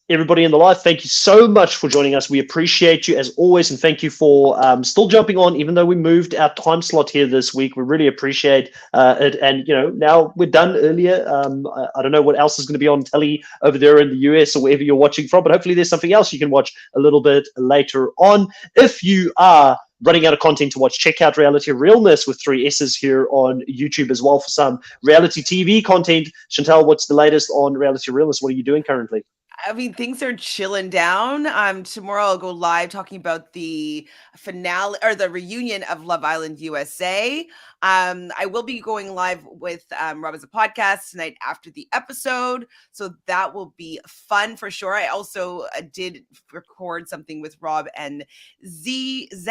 everybody in the live, thank you so much for joining us. We appreciate you as always, and thank you for still jumping on, even though we moved our time slot here this week. We really appreciate it. And now we're done earlier. I don't know what else is going to be on telly over there in the US or wherever you're watching from, but hopefully there's something else you can watch a little bit later on. If you are running out of content to watch, check out Reality Realness with 3 S's here on YouTube as well for some reality TV content. Chantel, what's the latest on Reality Realness? What are you doing currently? I mean, things are chilling down. Tomorrow I'll go live talking about the finale or the reunion of Love Island USA. I will be going live with Rob as a podcast tonight after the episode, so that will be fun for sure. I also did record something with Rob and ZZ,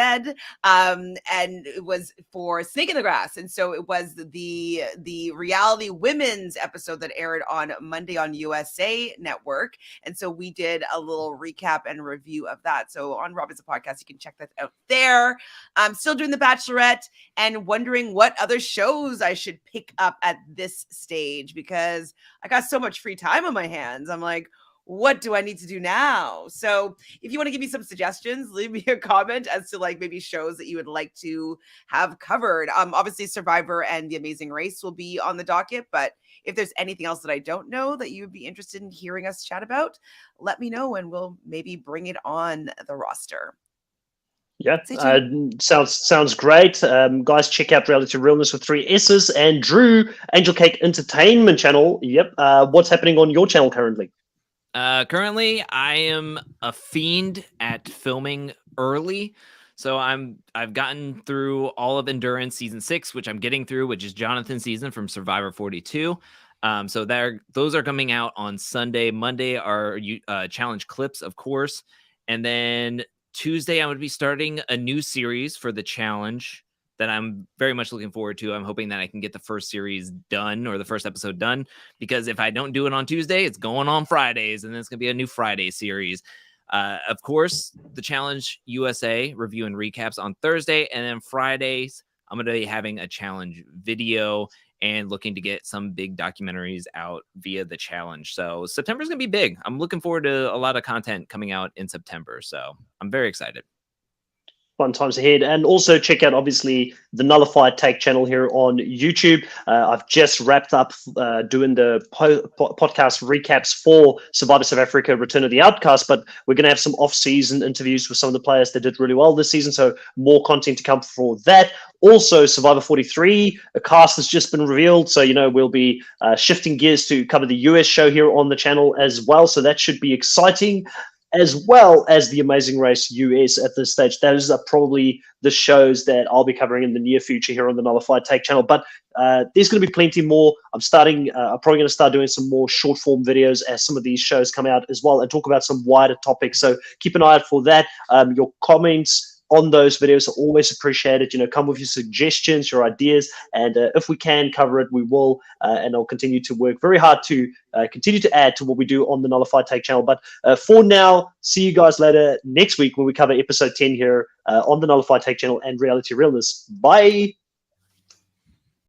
and it was for Snake in the Grass, and so it was the reality women's episode that aired on Monday on USA Network. And so we did a little recap and review of that. So on Rob as a podcast, you can check that out there. I'm still doing The Bachelorette and wondering what other shows I should pick up at this stage, because I got so much free time on my hands. I'm like, what do I need to do now? So if you want to give me some suggestions, leave me a comment as to like maybe shows that you would like to have covered. Obviously Survivor and The Amazing Race will be on the docket, but if there's anything else that I don't know that you would be interested in hearing us chat about, let me know and we'll maybe bring it on the roster. Yeah, sounds great. Guys, check out Reality Realness with 3 S's and Drew, Angel Cake Entertainment channel. Yep. What's happening on your channel currently? Currently, I am a fiend at filming early. So I've gotten through all of Endurance season 6, which I'm getting through, which is Jonathan's season from Survivor 42. So those are coming out on Sunday. Monday are challenge clips, of course. And then Tuesday, I'm going to be starting a new series for the challenge that I'm very much looking forward to. I'm hoping that I can get the first series done, or the first episode done, because if I don't do it on Tuesday, it's going on Fridays, and then it's going to be a new Friday series. Of course, the Challenge USA review and recaps on Thursday, and then Fridays, I'm going to be having a challenge video and looking to get some big documentaries out via the challenge. So September is going to be big. I'm looking forward to a lot of content coming out in September. So I'm very excited. Fun times ahead. And also check out, obviously, the Nullified Take channel here on YouTube. I've just wrapped up doing the podcast recaps for Survivor South Africa, Return of the Outcast, but we're going to have some off-season interviews with some of the players that did really well this season, so more content to come for that. Also, Survivor 43, a cast has just been revealed, so, we'll be shifting gears to cover the US show here on the channel as well, so that should be exciting, as well as The Amazing Race US at this stage. Those are probably the shows that I'll be covering in the near future here on the Nullified Take channel. But there's going to be plenty more. I'm probably going to start doing some more short form videos as some of these shows come out as well, and talk about some wider topics. So keep an eye out for that. Your comments on those videos are always appreciated. Come with your suggestions, your ideas, and if we can cover it, we will. And I'll continue to work very hard to continue to add to what we do on the Nullified Take channel. But for now, see you guys later next week when we cover episode 10 here on the Nullified Take channel and Reality Realness. Bye.